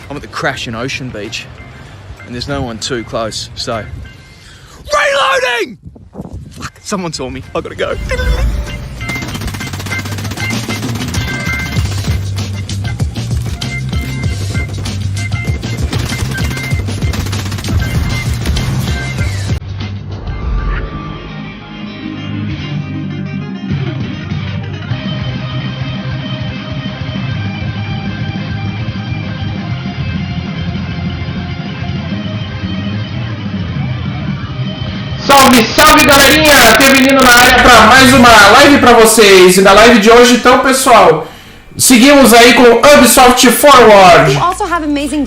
I'm at the crashing ocean beach, and there's no one too close, so... Reloading! Fuck, someone saw me. I gotta go. Salve, salve galerinha! Terminando na área para mais uma live para vocês. E na live de hoje, então, pessoal, seguimos aí com Ubisoft Forward.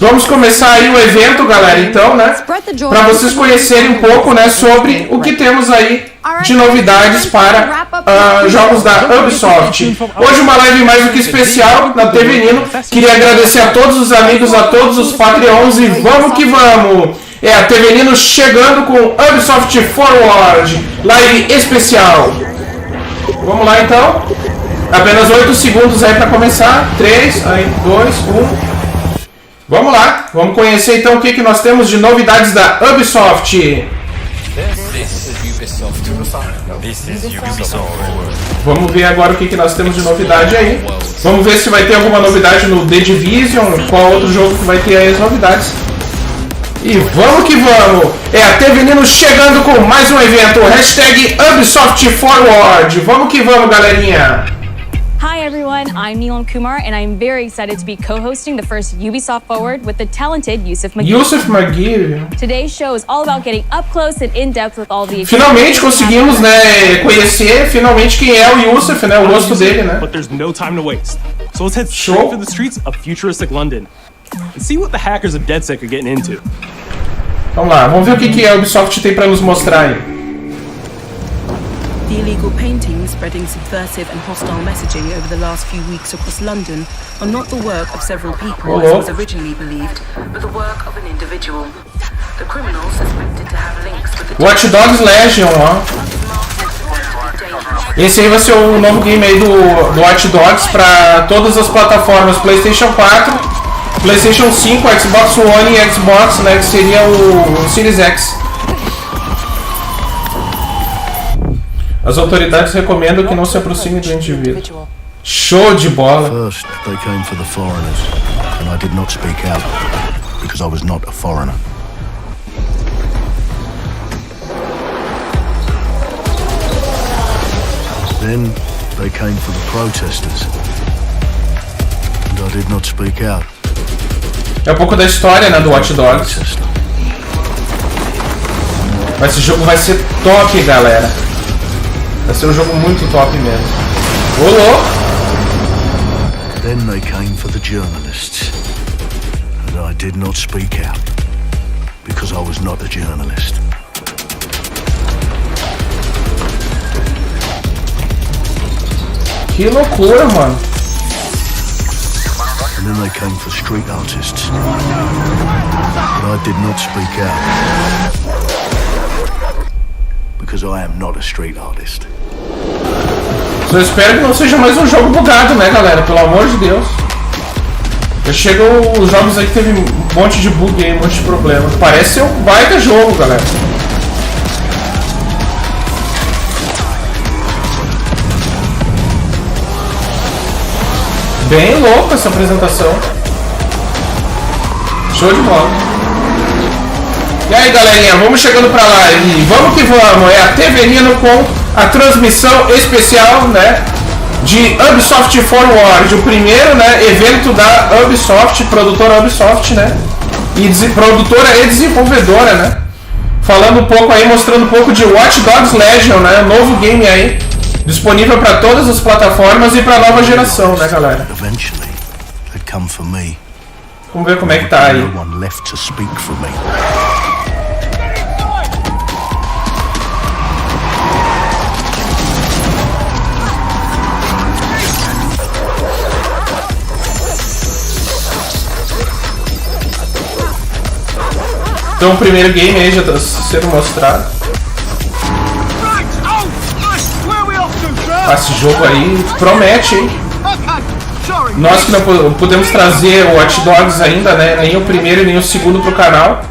Vamos começar aí o evento, galera, então, né? Para vocês conhecerem um pouco, né, sobre o que temos aí de novidades para jogos da Ubisoft. Hoje uma live mais do que especial na TV Nino. Queria agradecer a todos os amigos, a todos os Patreons e vamos que vamos! É a TV Nino chegando com Ubisoft Forward, live especial. Vamos lá então. Apenas 8 segundos aí para começar. 3, 2, 1. Vamos lá. Vamos conhecer então o que nós temos de novidades da Ubisoft. Vamos ver agora o que nós temos de novidade aí. Vamos ver se vai ter alguma novidade no The Division. Qual outro jogo que vai ter aí as novidades. E vamos que vamos! É a TV Nino chegando com mais um evento, hashtag Ubisoft Forward. Vamos que vamos, galerinha! Hi everyone, I'm Neelam Kumar and I'm very excited to be co-hosting the first Ubisoft Forward with the talented Yusuf Magui. Today's show is all about getting up close and in depth with all the... Finalmente conseguimos, né, conhecer finalmente quem é o Yusuf, né, o rosto dele, né? But there's no time to waste. So let's head straight for the streets of futuristic London and see what the hackers of DedSec are getting into. Vamos lá, vamos ver o que a Ubisoft tem para nos mostrar aí. The illegal paintings spreading subversive and hostile messaging over the last few weeks across London are not the work of several people as was originally believed, but the work of an individual. The criminal suspected to have links with the Watch Dogs Legion, ó. Esse aí vai ser o novo game aí do Watch Dogs para todas as plataformas PlayStation 4, PlayStation 5, Xbox One e Xbox, né, que seria o Series X. As autoridades recomendam que não se aproxime do indivíduo. Show de bola. First, they came for the foreigners, and I did not speak out because I was not a foreigner. Then they came for the protesters, and I did not speak out. É um pouco da história, né, do Watch Dogs. Esse jogo vai ser top, galera. Vai ser um jogo muito top mesmo. Ô, louco! Then they came for the journalists, and I did not speak out because I was not a journalist. Que loucura, mano. And then they came for street artists, but I did not speak out because I am not a street artist. Eu espero que não seja mais um jogo bugado, né, galera? Pelo amor de Deus. Já chegam os jogos aí que teve um monte de bug aí, um monte de problema. Parece ser um baita jogo, galera. Bem louco essa apresentação. Show de bola. E aí, galerinha, vamos chegando pra lá e vamos que vamos. É a TV Nino com a transmissão especial, né, de Ubisoft Forward, o primeiro, né, evento da Ubisoft, produtora Ubisoft, né, e produtora e desenvolvedora, né, falando um pouco aí, mostrando um pouco de Watch Dogs Legion, né, novo game aí, disponível para todas as plataformas e para nova geração, né, galera. Vamos ver como é que tá aí. Então o primeiro game aí já está sendo mostrado. Esse jogo aí promete, hein? Nós que não podemos trazer o Hot Dogs ainda, né? Nem o primeiro e nem o segundo pro canal.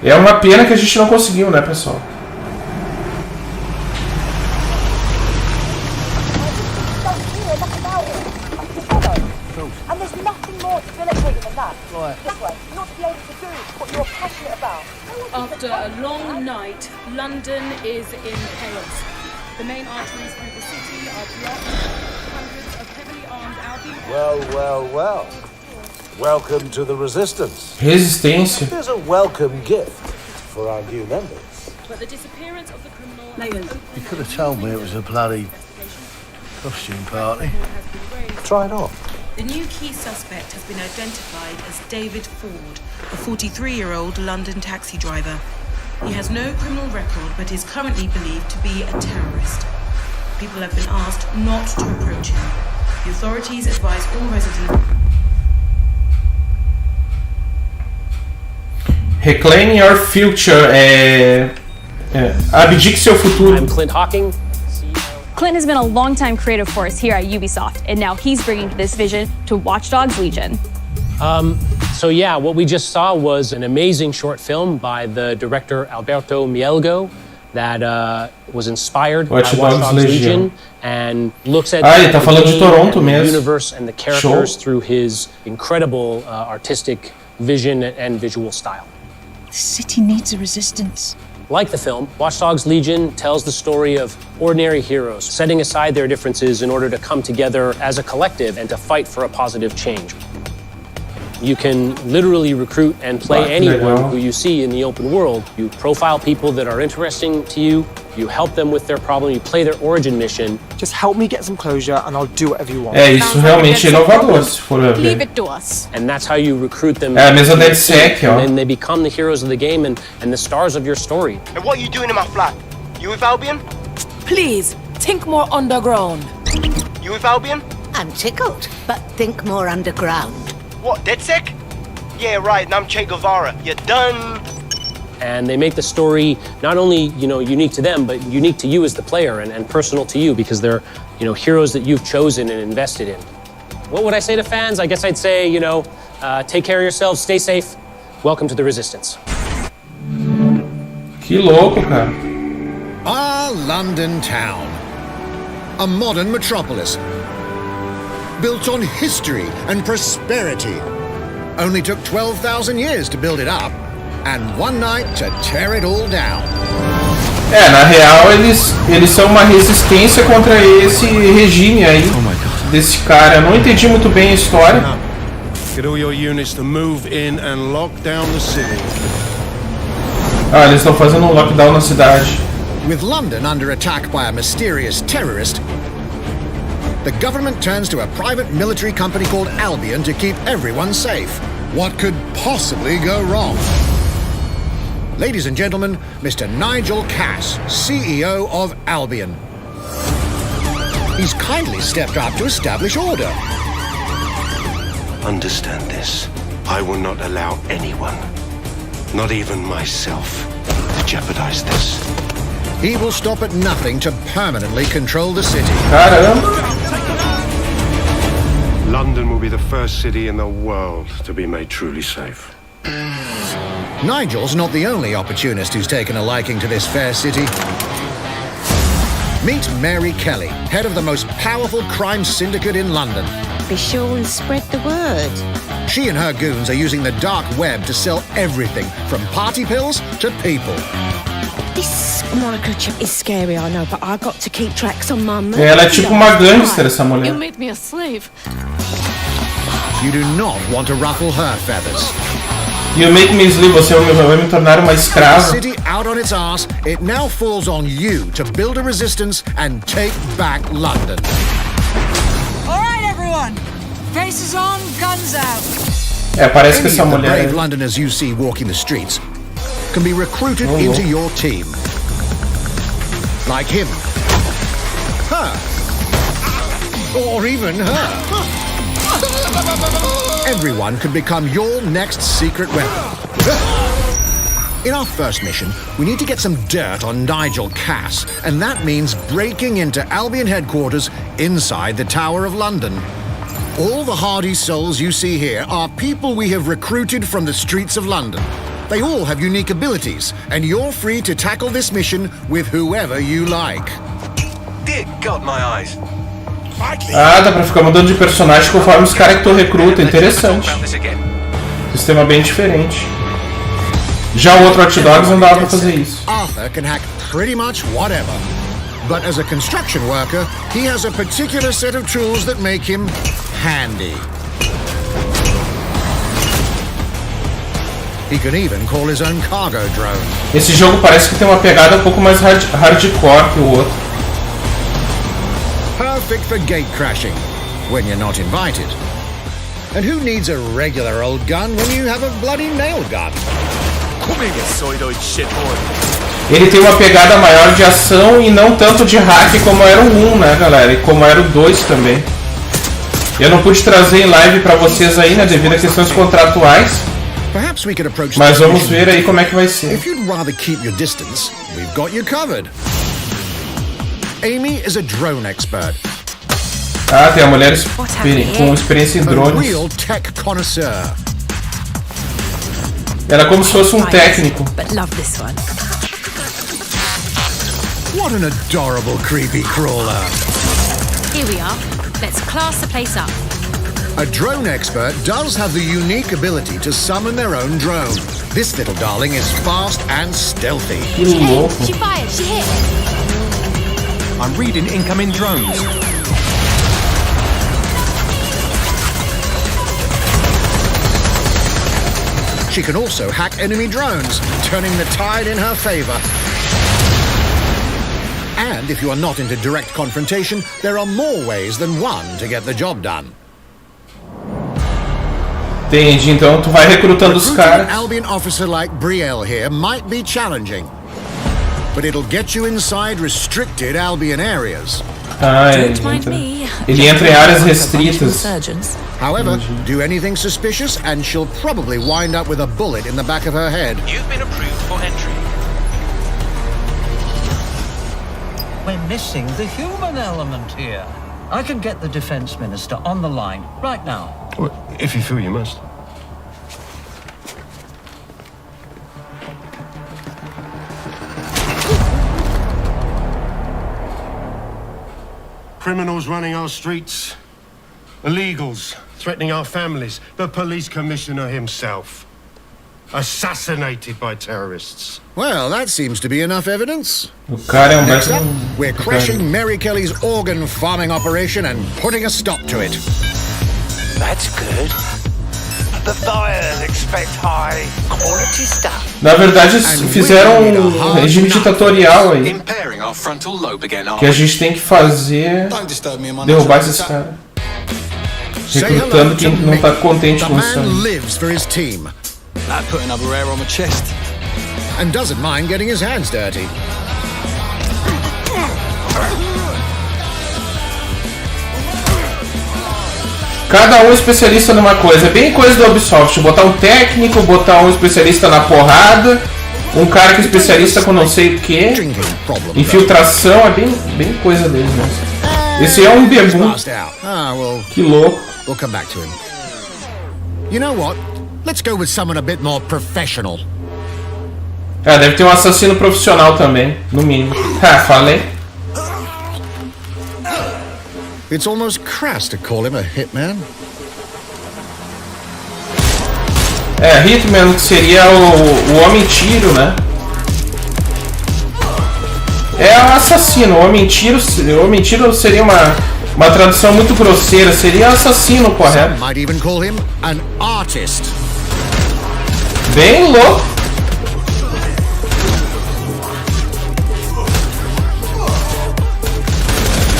É uma pena que a gente não conseguiu, né, pessoal? After a long night, London is in chaos. The main arteries through the city are blocked. Hundreds of heavily armed Albion... Well. Welcome to the Resistance. Resistência. There's a welcome gift for our new members. But the disappearance of the criminal... You could have told me it was a bloody costume party. Try it on. The new key suspect has been identified as David Ford, a 43-year-old London taxi driver. He has no criminal record, but is currently believed to be a terrorist. People have been asked not to approach him. The authorities advise all residents... Reclaim your future. Abdique seu futuro. I'm Clint Hawking. Clint has been a longtime creative force here at Ubisoft, and now he's bringing this vision to Watch Dogs Legion. So yeah, what we just saw was an amazing short film by the director Alberto Mielgo that was inspired by Watch Dogs Legion and looks at ele tá falando de Toronto the mesmo. universe and the characters through his incredible artistic vision and visual style. The city needs a resistance. Like the film, Watch Dogs Legion tells the story of ordinary heroes setting aside their differences in order to come together as a collective and to fight for a positive change. You can literally recruit and play anyone who you see in the open world. You profile people that are interesting to you, you help them with their problem, you play their origin mission. Just help me get some closure and I'll do whatever you want. Isso realmente é inovador, se for ver. Leave it to us. And that's how you recruit them. A mesa deve ser aqui, ó. And then they become the heroes of the game and the stars of your story. And what are you doing in my flat? You with Albion? Please, think more underground. You with Albion? I'm tickled, but think more underground. What, DedSec? Yeah, right, and I'm Che Guevara. You're done. And they make the story not only, unique to them, but unique to you as the player and personal to you because they're, heroes that you've chosen and invested in. What would I say to fans? I guess I'd say, take care of yourselves, stay safe. Welcome to the Resistance. Que louco, cara. Our London town. A modern metropolis. Built on history and prosperity. Only took 12,000 years to build it up, and one night to tear it all down. Na real, eles são uma resistência contra esse regime aí, desse cara. Eu não entendi muito bem a história. Get all your units to move in and lock down the city. Eles estão fazendo um lockdown na cidade. With London under attack by a mysterious terrorist, the government turns to a private military company called Albion to keep everyone safe. What could possibly go wrong? Ladies and gentlemen, Mr. Nigel Cass, CEO of Albion. He's kindly stepped up to establish order. Understand this. I will not allow anyone, not even myself, to jeopardize this. He will stop at nothing to permanently control the city. London will be the first city in the world to be made truly safe. Nigel's not the only opportunist who's taken a liking to this fair city. Meet Mary Kelly, head of the most powerful crime syndicate in London. Be sure and spread the word. She and her goons are using the dark web to sell everything from party pills to people. This microchip is scary, I know, but I got to keep tracks on my move. Ela é tipo uma gangster, essa mulher. You made me a slave. You do not want to ruffle her feathers. You make me slave, você vai me tornar uma escrava. City out on its ass, it now falls on you to build a resistance and take back London. All right, everyone. Faces on, guns out. Parece que essa mulher. The brave Londoners you see walking the streets can be recruited into your team. Like him, her, or even her. Everyone could become your next secret weapon. In our first mission, we need to get some dirt on Nigel Cass, and that means breaking into Albion headquarters inside the Tower of London. All the hardy souls you see here are people we have recruited from the streets of London. They all have unique abilities, and you're free to tackle this mission with whoever you like. Dear God, my eyes. Ah, dá pra ficar mudando de personagem conforme os caras que tu recruta. Interessante. Sistema bem diferente. Já o outro Hot Dogs não dava pra fazer isso. Arthur can hack pretty much whatever. But as a construction worker, he has a particular set of tools that make him handy. He can even call his own cargo drone. Esse jogo parece que tem uma pegada um pouco mais hardcore que o outro. Perfect for gate crashing, when you're not invited. And who needs a regular old gun when you have a bloody nail gun? Ele tem uma pegada maior de ação e não tanto de hack como era o 1, né, galera? E como era o 2 também. Eu não pude trazer em live pra vocês aí, né, devido a questões contratuais. Mas vamos ver aí como é que vai ser. If you'd rather keep your distance, we've got you covered. Amy is a drone expert. Ah, tem a mulher com experiência em drones. Real tech connoisseur. Ela é como se fosse um técnico. What an adorable creepy crawler. Here we are. Let's class the place up. A drone expert does have the unique ability to summon their own drone. This little darling is fast and stealthy. She hit. She fired. She hit. I'm reading incoming drones. She can also hack enemy drones, turning the tide in her favor. And if you are not into direct confrontation, there are more ways than one to get the job done. Entendi, então tu vai recrutando os caras. An Albion officer like Brielle here might be challenging, but it'll get you inside restricted Albion areas. Ah, ele entra em áreas restritas. However, do anything suspicious and she'll probably wind up with a bullet in the back of her head. You've been approved for entry. We're missing the human element here. I can get the Defense Minister on the line right now. Well, if you feel you must. Criminals running our streets, illegals threatening our families, the police commissioner himself, assassinated by terrorists. Well, that seems to be enough evidence. Next up, we're crashing Mary Kelly's organ farming operation and putting a stop to it. That's good. The buyers expect high quality stuff. Na verdade, fizeram um regime ditatorial aí. Que a gente tem que fazer derrubar esses caras. Recrutando quem não tá contente com isso. And doesn't mind getting his hands dirty. Cada um especialista numa coisa, é bem coisa da Ubisoft, botar um técnico, botar um especialista na porrada, um cara que é especialista com não sei o que, infiltração, é bem coisa deles mesmo. Esse é um debut. Que louco. We'll come back to him. You know what? Let's go with someone a bit more professional. É, deve ter um assassino profissional também, no mínimo. Ah, falei. It's almost crass to call him a hitman. É, hitman que seria o homem-tiro, né? É assassino, o homem-tiro seria uma tradução muito grosseira, seria assassino, correto? Some might even call him an artist. Bem louco.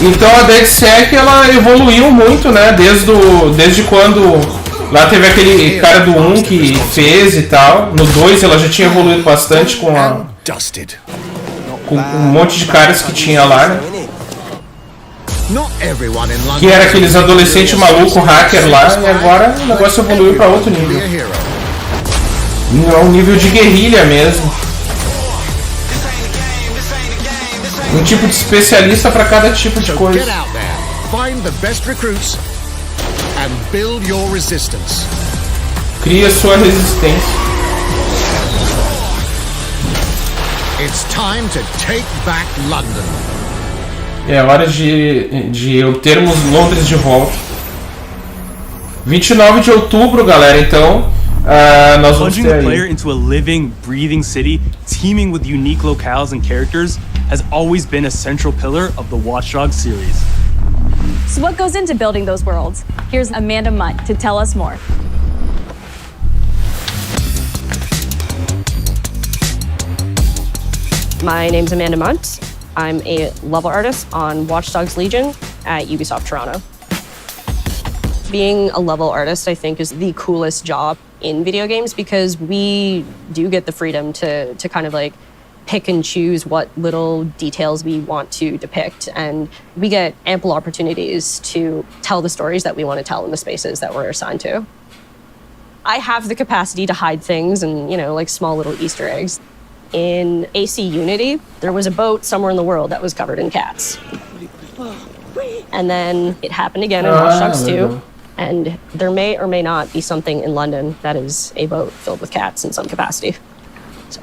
Então a DedSec ela evoluiu muito, né? Desde quando lá teve aquele cara do 1 que fez e tal. No 2 ela já tinha evoluído bastante com um monte de caras que tinha lá, né? Que era aqueles adolescentes malucos hacker lá, e agora o negócio evoluiu para outro nível. É um nível de guerrilha mesmo. Um tipo de especialista para cada tipo de coisa. and build your resistance. Cria sua resistência. It's time to take back London. É hora de obtermos Londres de volta. 29 de outubro, galera, então nós vamos ter Plunging the player into a living, breathing city teeming with unique locales and characters has always been a central pillar of the Watch Dogs series. So what goes into building those worlds? Here's Amanda Munt to tell us more. My name's Amanda Munt. I'm a level artist on Watch Dogs Legion at Ubisoft Toronto. Being a level artist, I think, is the coolest job in video games because we do get the freedom to kind of like pick and choose what little details we want to depict, and we get ample opportunities to tell the stories that we want to tell in the spaces that we're assigned to. I have the capacity to hide things and, you know, like small little Easter eggs. In AC Unity, there was a boat somewhere in the world that was covered in cats. And then it happened again in Watch Dogs 2. And there may or may not be something in London that is a boat filled with cats in some capacity. So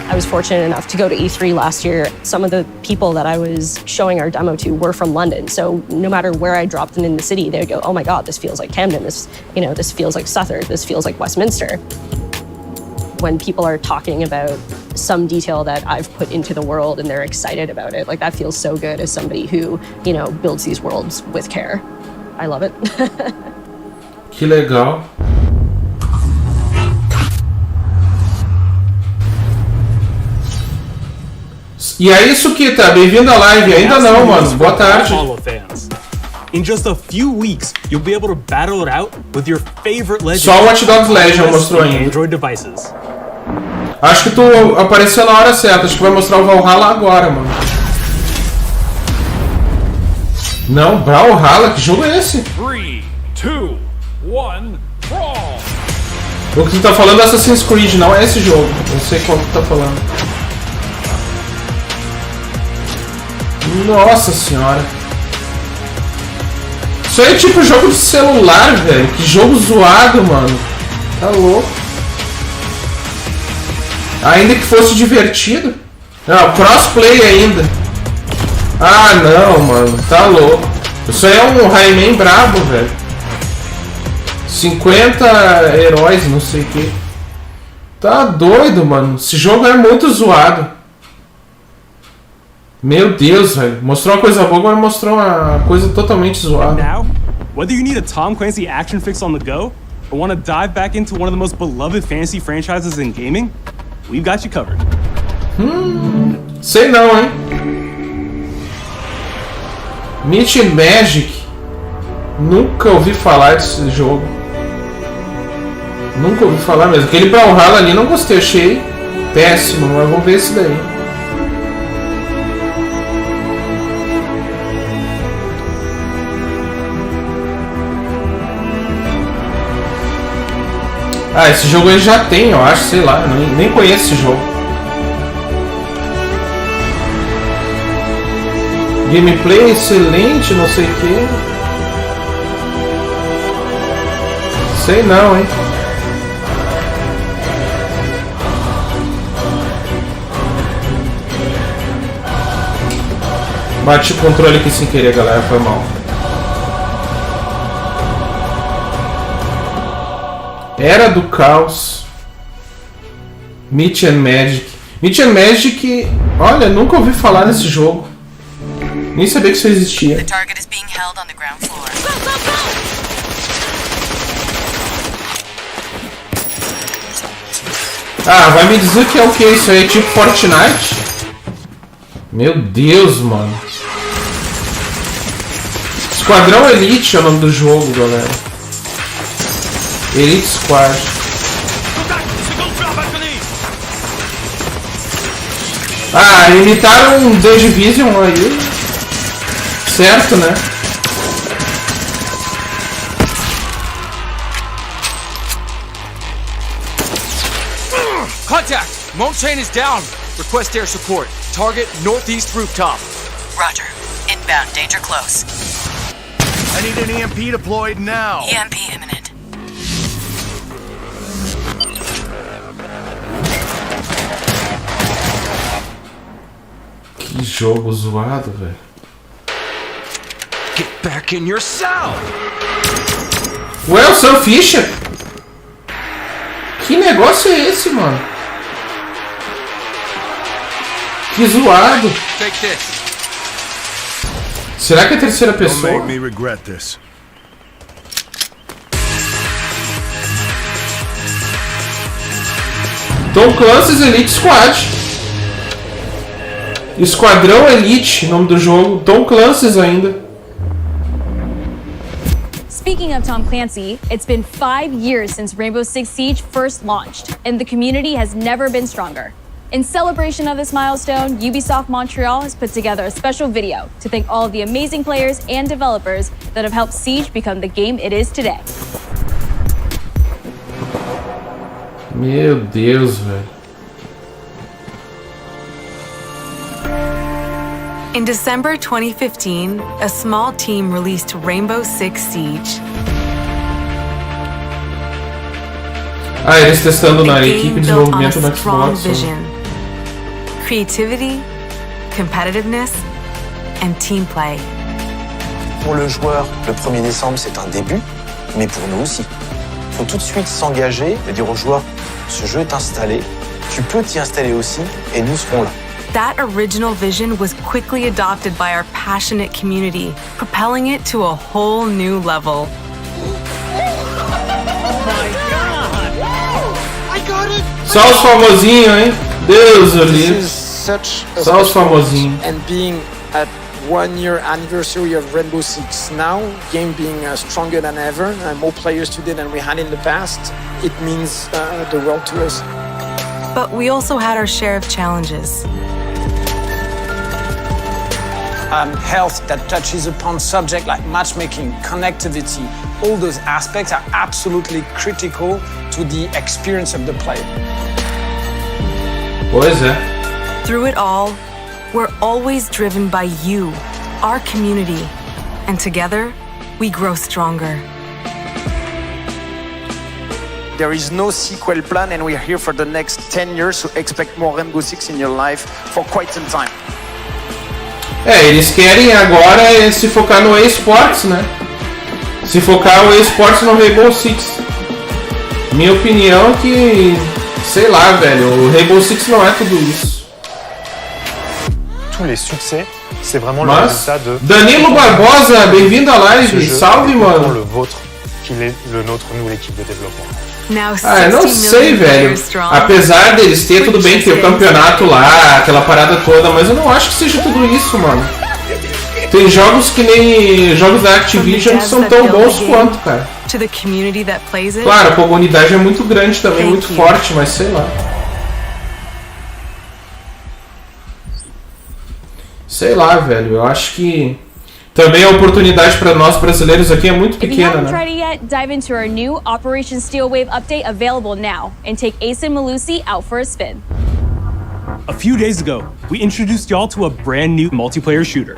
I was fortunate enough to go to E3 last year. Some of the people that I was showing our demo to were from London. So no matter where I dropped them in the city, they would go, oh my God, this feels like Camden. This feels like Southwark. This feels like Westminster. When people are talking about some detail that I've put into the world and they're excited about it, like that feels so good as somebody who, you know, builds these worlds with care. I love it. Que legal. E aí, Sukita, bem-vindo à live. Ainda não, mano. Boa tarde. In just a few weeks, you'll be able to battle it out with your favorite legends. Só Watch Dogs Legion mostrou ainda. Android devices. Acho que tu apareceu na hora certa. Acho que vai mostrar o Valhalla agora, mano. Não, Valhalla? Que jogo é esse? 3, 2, 1, brawl! O que tu tá falando é Assassin's Creed, não é esse jogo. Eu sei qual que tu tá falando. Nossa senhora. Isso aí é tipo jogo de celular, velho. Que jogo zoado, mano. Tá louco. Ainda que fosse divertido. Não, crossplay ainda. Ah, não, mano. Tá louco. Isso aí é um Rayman brabo, velho. 50 heróis, não sei o que. Tá doido, mano. Esse jogo é muito zoado. Meu Deus, velho. Mostrou uma coisa boa, mas mostrou uma coisa totalmente zoada. Now, whether you need a Tom Clancy action fix on the go, or want to dive back into one of the most beloved fantasy franchises in gaming, we've got you covered. Sei não, hein? Myth and Magic. Nunca ouvi falar desse jogo. Nunca ouvi falar mesmo. Aquele Brawlhalla ali não gostei, achei péssimo, mas vamos ver esse daí. Ah, esse jogo aí já tem, eu acho, sei lá, nem conheço esse jogo. Gameplay excelente, não sei o que. Sei não, hein. Bati o controle aqui sem querer, galera, foi mal. Era do Caos. Myth and Magic. Myth and Magic, olha, nunca ouvi falar nesse jogo. Nem sabia que isso existia. Ah, vai me dizer que é o que? Isso aí é tipo Fortnite? Meu Deus, mano. Esquadrão Elite é o nome do jogo, galera. Elite Squad. Ah, imitaram um The Division aí. Certo, né? Contact! Moat chain is down. Request air support. Target northeast rooftop. Roger. Inbound, danger close. I need an EMP deployed now. EMP imminent. Que jogo zoado, velho. Get back in your cell. Ué, o Sam Fisher? Que negócio é esse, mano? Que zoado. Take this. Será que é a terceira pessoa? Don't make me regret this. Tom Clancy's Elite Squad. Esquadrão Elite, nome do jogo. Tom Clancy's ainda. Speaking of Tom Clancy, it's been 5 years since Rainbow Six Siege first launched, and the community has never been stronger. In celebration of this milestone, Ubisoft Montreal has put together a special video to thank all of the amazing players and developers that have helped Siege become the game it is today. Meu Deus, velho. In December 2015, a small team released Rainbow Six Siege. Ah, eles testando na equipe de desenvolvimento no Xbox. Creativity, competitiveness, and team play. Pour le joueur, le 1er décembre, c'est un début, mais pour nous aussi. Il faut tout de suite s'engager et dire aux joueurs, ce jeu est installé, tu peux t'y installer aussi, et nous serons là. That original vision was quickly adopted by our passionate community, propelling it to a whole new level. Só os famosinhos, hein? Deus o livre. Só os famosinhos. And being at 1 year anniversary of Rainbow Six now, game being stronger than ever, more players today than we had in the past, it means the world to us. But we also had our share of challenges. Health that touches upon subjects like matchmaking, connectivity, all those aspects are absolutely critical to the experience of the player. Pois é. Through it all, we're always driven by you, our community, and together, we grow stronger. There is no sequel plan, and we're here for the next 10 years, so expect more Rainbow Six in your life for quite some time. É, eles querem agora se focar no eSports, né? Se focar o eSports no Rainbow Six. Minha opinião é que, sei lá, velho, o Rainbow Six não é tudo isso. Tous les succès, c'est vraiment le résultat de... Danilo Barbosa, bem-vindo à live. Salve, mano. Le vôtre, qu'il est le nôtre, nous, l'équipe de développement. Ah, eu não sei, velho. Apesar deles ter, tudo bem, ter o campeonato lá, aquela parada toda, mas eu não acho que seja tudo isso, mano. Tem jogos que nem jogos da Activision que são tão bons quanto, cara. Claro, a comunidade é muito grande também, muito forte, mas sei lá. Sei lá, velho, eu acho que também a oportunidade para nós brasileiros aqui é muito pequena, né? Yet, dive into our new Operation Steel Wave update available now and take Assine Malusi out for a spin. A few days ago, we introduced y'all to a brand new multiplayer shooter.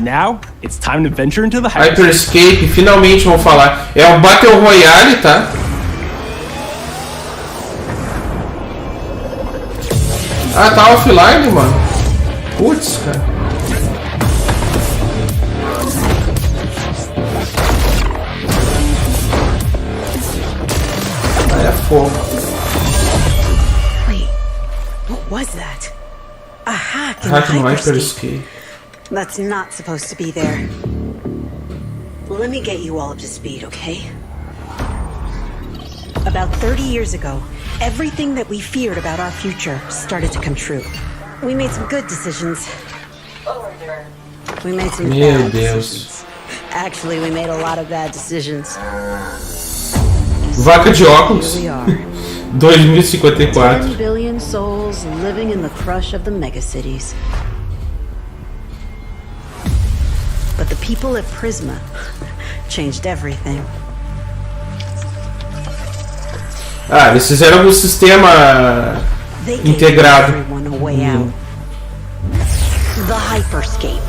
Now, it's time to venture into the Hyperscape, finalmente vamos falar. É um Battle Royale, tá? Ah, tá offline, mano. Putz, cara. Wait, what was that? A hack in Hyperscape. That's not supposed to be there. Let me get you all up to speed, okay? About 30 years ago, everything that we feared about our future started to come true. We made some good decisions. We made some bad decisions. Actually, we made a lot of bad decisions. Vaca de óculos. 2054. 10 billion souls living in the crush of the megacities. But the people at Prisma changed everything. Ah, eles fizeram um sistema integrado. The Hyperscape.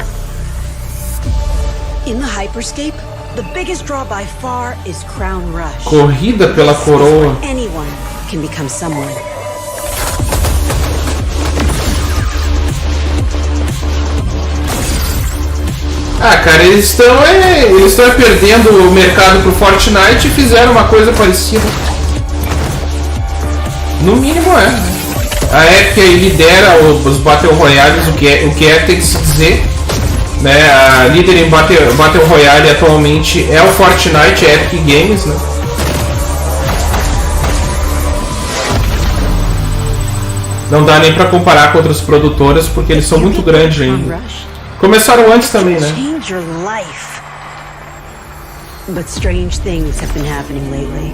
In the Hyperscape, The biggest draw by far is Crown Rush. Corrida pela coroa. Anyone can become someone. Ah, cara, eles estão perdendo o mercado pro Fortnite e fizeram uma coisa parecida. No mínimo é. A Epic aí lidera os Battle Royales, o que é tem que se dizer. Né? A líder em Battle Royale atualmente é o Fortnite, é Epic Games, né? Não dá nem pra comparar com outras produtoras porque eles são muito grandes ainda. Começaram antes também, né? But strange things have been happening lately.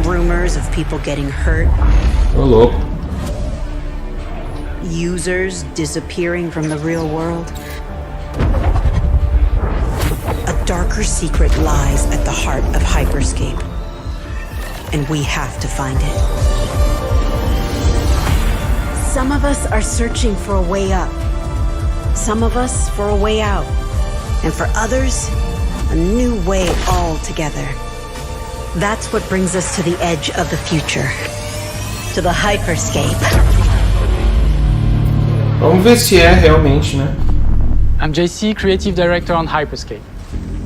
Rumors of people getting hurt. Ô, louco. Users disappearing from the real world. A darker secret lies at the heart of Hyperscape. And we have to find it. Some of us are searching for a way up. Some of us for a way out. And for others, a new way altogether. That's what brings us to the edge of the future. To the Hyperscape. Vamos ver se é realmente, né? I'm JC, Creative Director on Hyperscape.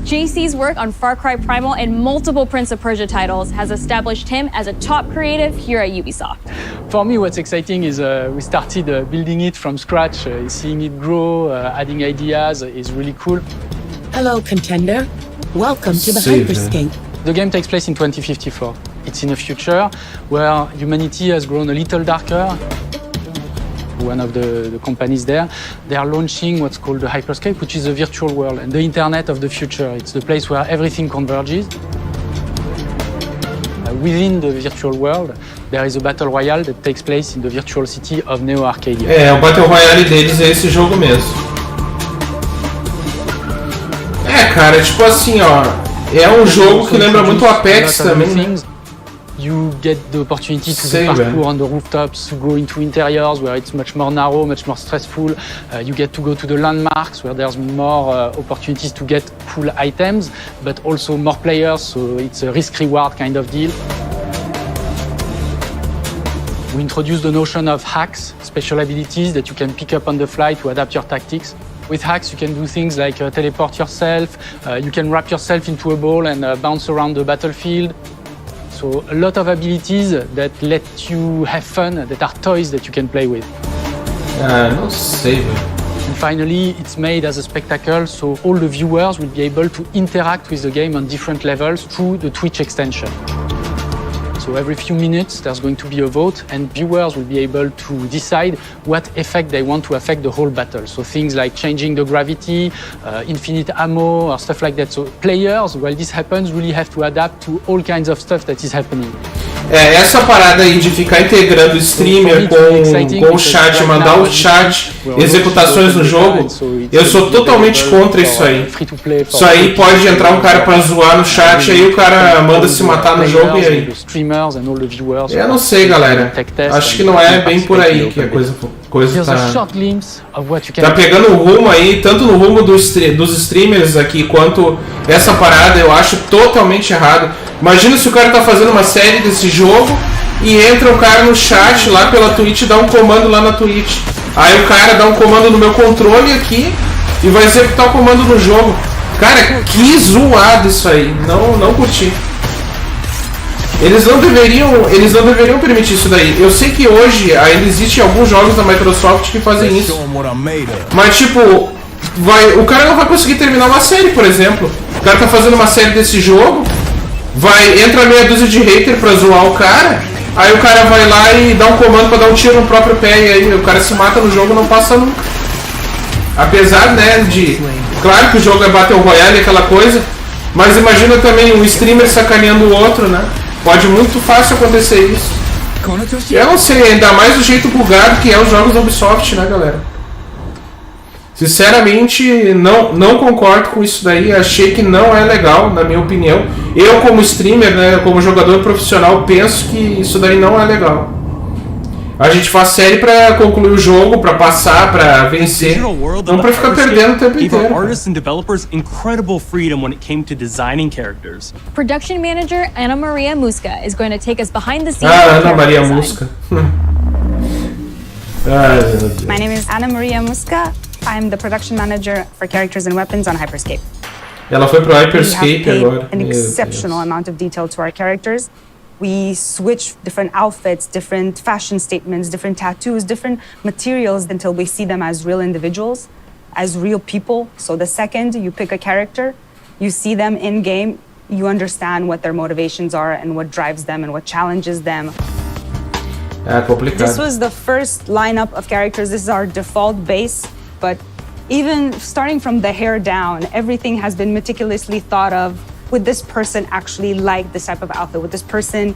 JC's work on Far Cry Primal and multiple Prince of Persia titles has established him as a top creative here at Ubisoft. For me, what's exciting is we started building it from scratch. Seeing it grow, adding ideas is really cool. Hello, contender. Welcome to the Hyperscape. The game takes place in 2054. It's in a future where humanity has grown a little darker. One of the companies there, they are launching what's called the Hyperscape, which is a virtual world and the internet of the future. It's the place where everything converges. Within the virtual world, there is a battle royale that takes place in the virtual city of Neo Arcadia. É, o battle royale deles é esse jogo mesmo. É, cara, tipo assim, ó, é um jogo que lembra muito o Apex também, né? You get the opportunity to do parkour on the rooftops, to go into interiors where it's much more narrow, much more stressful. You get to go to the landmarks where there's more opportunities to get cool items, but also more players, so it's a risk-reward kind of deal. We introduced the notion of hacks, special abilities that you can pick up on the fly to adapt your tactics. With hacks, you can do things like teleport yourself, you can wrap yourself into a ball and bounce around the battlefield. So a lot of abilities that let you have fun, that are toys that you can play with. Não sei, velho. And finally, it's made as a spectacle, so all the viewers will be able to interact with the game on different levels through the Twitch extension. So every few minutes, there's going to be a vote, and viewers will be able to decide what effect they want to affect the whole battle. So things like changing the gravity, infinite ammo, or stuff like that. So players, while this happens, really have to adapt to all kinds of stuff that is happening. É, essa parada aí de ficar integrando o streamer com o chat, mandar o chat, executações no jogo, eu sou totalmente contra isso aí. Isso aí pode entrar um cara pra zoar no chat, aí o cara manda se matar no jogo e aí. Eu não sei, galera. Acho que não é bem por aí que a coisa tá pegando o rumo aí, tanto no rumo dos streamers aqui, quanto essa parada eu acho totalmente errado. Imagina se o cara tá fazendo uma série desse jogo e entra o cara no chat lá pela Twitch e dá um comando lá na Twitch. Aí o cara dá um comando no meu controle aqui e vai executar o comando no jogo. Cara, que zoado isso aí. Não curti. Eles não deveriam permitir isso daí. Eu sei que hoje ainda existem alguns jogos da Microsoft que fazem isso. Mas tipo, o cara não vai conseguir terminar uma série, por exemplo. O cara tá fazendo uma série desse jogo, entra meia dúzia de hater pra zoar o cara, aí o cara vai lá e dá um comando pra dar um tiro no próprio pé e aí o cara se mata no jogo e não passa nunca. Apesar, né, claro que o jogo é Battle Royale, aquela coisa, mas imagina também um streamer sacaneando o outro, né? Pode muito fácil acontecer isso. Eu não sei, ainda mais do jeito bugado que é os jogos da Ubisoft, né, galera? Sinceramente, não concordo com isso daí. Achei que não é legal, na minha opinião. Eu, como streamer, né, como jogador profissional, penso que isso daí não é legal. A gente faz série pra concluir o jogo, pra passar, pra vencer, não pra ficar perdendo o tempo inteiro. Artists and developers incredible freedom when it came to designing characters. Production manager Ana Maria Musca is going to take us behind the scenes. Ana Maria Musca. My name is Ana Maria Musca. I'm the production manager for characters and weapons on Hyperscape. Ela foi pro Hyperscape agora. An exceptional amount of detail to our characters. We switch different outfits, different fashion statements, different tattoos, different materials until we see them as real individuals, as real people. So the second you pick a character, you see them in game, you understand what their motivations are and what drives them and what challenges them. É complicado. This was the first lineup of characters. This is our default base, but even starting from the hair down, everything has been meticulously thought of. Would this person actually like this type of outfit? Would this person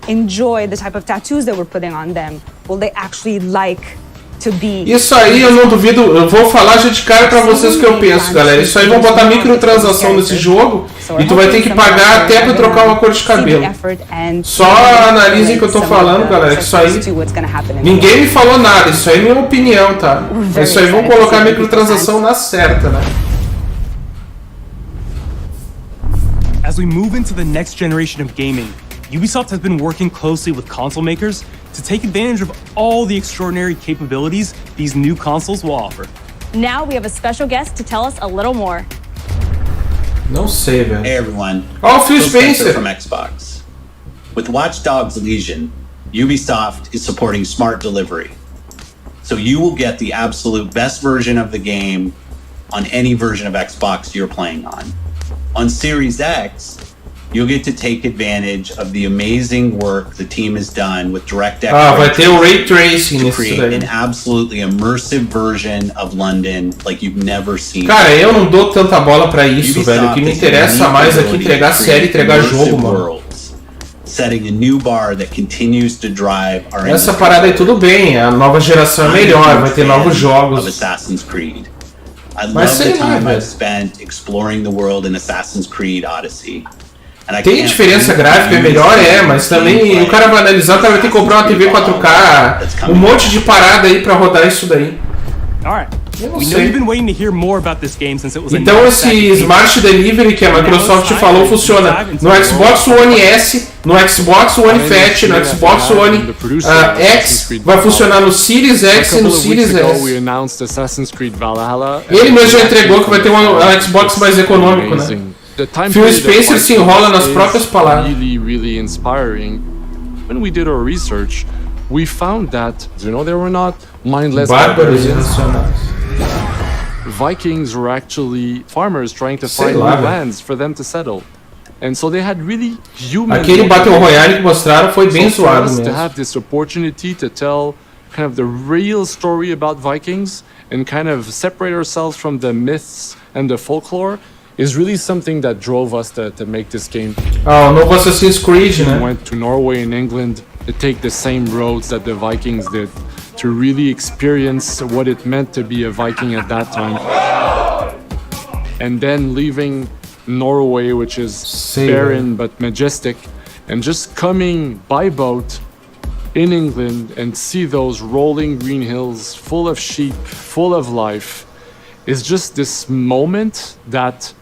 enjoy the type of tattoos that we're putting on them? Will they actually like to be... Isso aí eu não duvido, eu vou falar já de cara pra vocês o que eu penso, galera. Isso aí vão botar microtransação nesse jogo e tu vai ter que pagar até pra trocar uma cor de cabelo. Só analisem o que eu tô falando, galera, que isso aí... Ninguém me falou nada, isso aí é minha opinião, tá? Isso aí vão colocar microtransação na certa, né? As we move into the next generation of gaming, Ubisoft has been working closely with console makers to take advantage of all the extraordinary capabilities these new consoles will offer. Now we have a special guest to tell us a little more. Não sei, velho. Hey everyone. Oh, Phil Spencer from Xbox. With Watch Dogs Legion, Ubisoft is supporting smart delivery. So you will get the absolute best version of the game on any version of Xbox you're playing on. On Series X, you'll get to take advantage of the amazing work the team has done with DirectX vai ter o Ray Tracing to create an absolutely immersive version of London like you've never seen. Cara, eu não dou tanta bola pra isso, velho. O que me interessa mais aqui é entregar série, entregar jogo, mano. Setting a new bar that continues to drive our Essa parada aí tudo bem, a nova geração é melhor, vai ter novos jogos. Assassin's Creed. I love the time I've spent exploring the world in Assassin's Creed Odyssey. Tem diferença gráfica, é melhor, mas também o cara vai analisar, o cara vai ter que comprar uma TV 4K, um monte de parada aí pra rodar isso daí. Eu não sei. Então esse Smart Delivery que a Microsoft falou funciona no Xbox One S, no Xbox One Fat, no Xbox One X, vai funcionar no Series X e no Series S. Ele mesmo já entregou que vai ter um Xbox mais econômico, né? Phil Spencer se enrola nas próprias palavras. Really inspiring. When we did our research, we found that there were not mindless bárbaros irracionais. Vikings were actually farmers trying to find new lands for them to settle. And so they had really human. Aquele Battle Royale que mostraram foi bem zoado mesmo. To have this opportunity to tell kind of the real story about Vikings and kind of separate ourselves from the myths and the folklore is really something that drove us to make this game. O novo Assassin's Creed, né? We went to Norway and England to take the same roads that the Vikings did, to really experience what it meant to be a Viking at that time. And then leaving Norway, which is barren but majestic, and just coming by boat in England and see those rolling green hills full of sheep, full of life, is just this moment that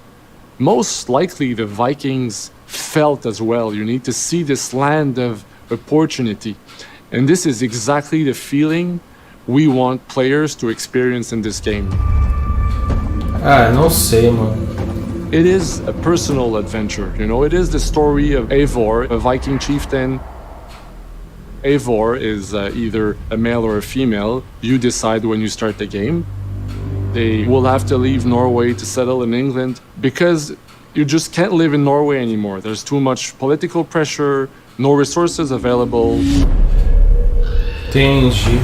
most likely the Vikings felt as well. You need to see this land of opportunity. And this is exactly the feeling we want players to experience in this game. Não sei, mano. It is a personal adventure, it is the story of Eivor, a Viking chieftain. Eivor is either a male or a female. You decide when you start the game. They will have to leave Norway to settle in England because you just can't live in Norway anymore. There's too much political pressure, no resources available. Entendi.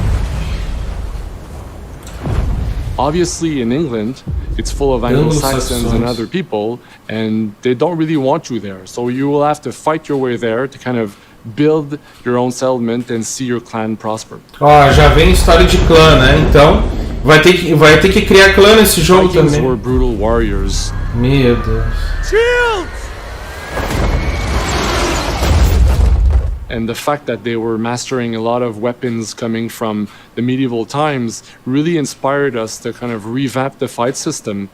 Obviously, in England, it's full of Anglo-Saxons and other people, and they don't really want you there. So you will have to fight your way there to kind of build your own settlement and see your clan prosper. Já vem história de clã, né? Então vai ter que criar clã nesse jogo também. Were brutal warriors. Meu Deus. Shields! And the fact that they were mastering a lot of weapons coming from the medieval times really inspired us to kind of revamp the fight system,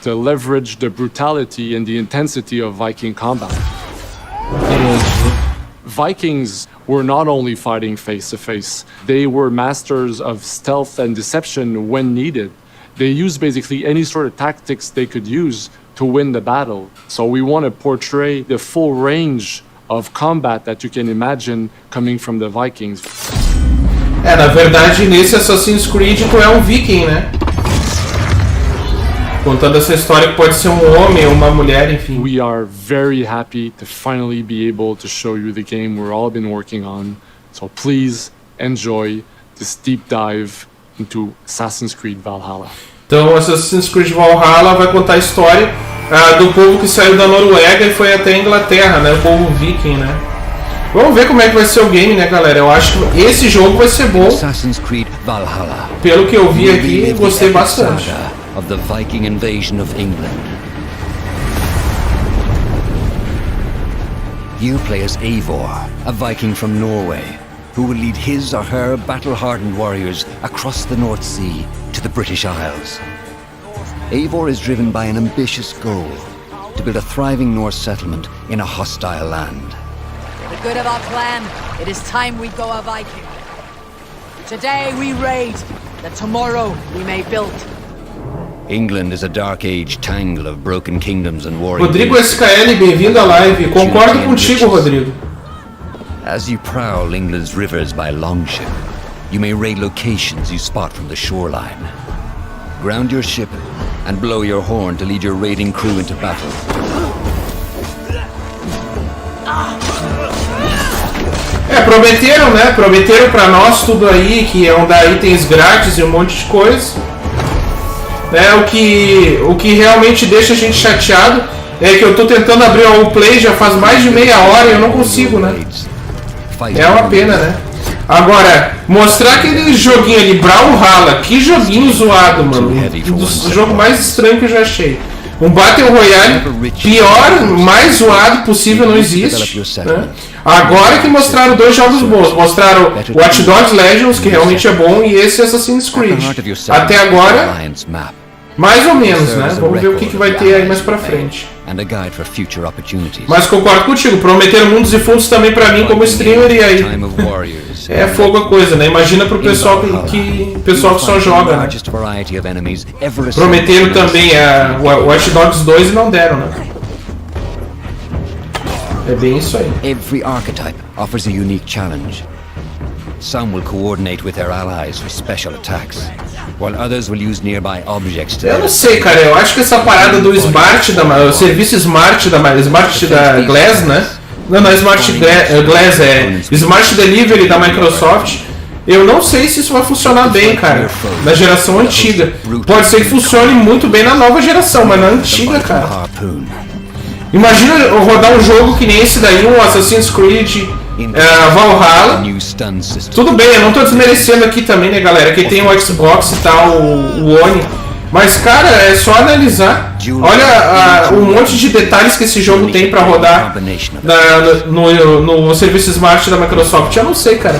to leverage the brutality and the intensity of Viking combat. Vikings were not only fighting face-to-face, they were masters of stealth and deception when needed. They used basically any sort of tactics they could use to win the battle. So we want to portray the full range of combat that you can imagine coming from the Vikings. Na verdade, nesse Assassin's Creed tu é um viking, né? Contando essa história que pode ser um homem ou uma mulher, enfim. We are very happy to finally be able to show you the game we've all been working on. So please enjoy this deep dive into Assassin's Creed Valhalla. Então, Assassin's Creed Valhalla vai contar a história do povo que saiu da Noruega e foi até a Inglaterra, né? O povo viking, né? Vamos ver como é que vai ser o game, né, galera? Eu acho que esse jogo vai ser bom. Assassin's Creed Valhalla. Pelo que eu vi aqui, gostei bastante. Of the Viking invasion of England. You play as Eivor, a Viking from Norway, who will lead his or her battle-hardened warriors across the North Sea to the British Isles. Eivor is driven by an ambitious goal, to build a thriving Norse settlement in a hostile land. For the good of our clan, it is time we go a Viking. Today we raid, that tomorrow we may build. England is a dark age tangle of broken kingdoms and warring. Rodrigo SKL, bem-vindo à live. Concordo contigo, Rodrigo. As you prowl England's rivers by longship, you may raid locations you spot from the shoreline. Ground your ship and blow your horn to lead your raiding crew into battle. Prometeram, né? Prometeram pra nós tudo aí, que iam dar itens grátis e um monte de coisa. O que realmente deixa a gente chateado é que eu tô tentando abrir o Play já faz mais de meia hora e eu não consigo, né? É uma pena, né? Agora, mostrar aquele joguinho ali, Brawlhalla, que joguinho zoado, mano. O jogo mais estranho que eu já achei. Um Battle Royale pior, mais zoado possível não existe, né? Agora que mostraram dois jogos bons. Mostraram Watch Dogs Legions, que realmente é bom, e esse Assassin's Creed. Até agora, mais ou menos, né? Vamos ver o que vai ter aí mais pra frente. Mas concordo contigo, prometeram mundos e fundos também pra mim como streamer, e aí é fogo a coisa, né? Imagina pro pessoal que só joga, né? Prometeram também a Watch Dogs 2 e não deram, né? É bem isso aí. Every archetype offers a unique challenge. Some will coordinate with their allies for special attacks, while others will use nearby objects to... Eu não sei, cara, eu acho que essa parada do Smart, o serviço Smart da Glass, né? Não é Smart Glass, é Smart Delivery da Microsoft. Eu não sei se isso vai funcionar bem, cara, na geração antiga. Pode ser que funcione muito bem na nova geração, mas na antiga, cara. Imagina eu rodar um jogo que nem esse daí, um Assassin's Creed Valhalla. Tudo bem, eu não tô desmerecendo aqui também, né, galera, que tem o Xbox e tal, o One. Mas, cara, é só analisar. Olha o monte de detalhes que esse jogo tem pra rodar no serviço Smart da Microsoft. Eu não sei, cara.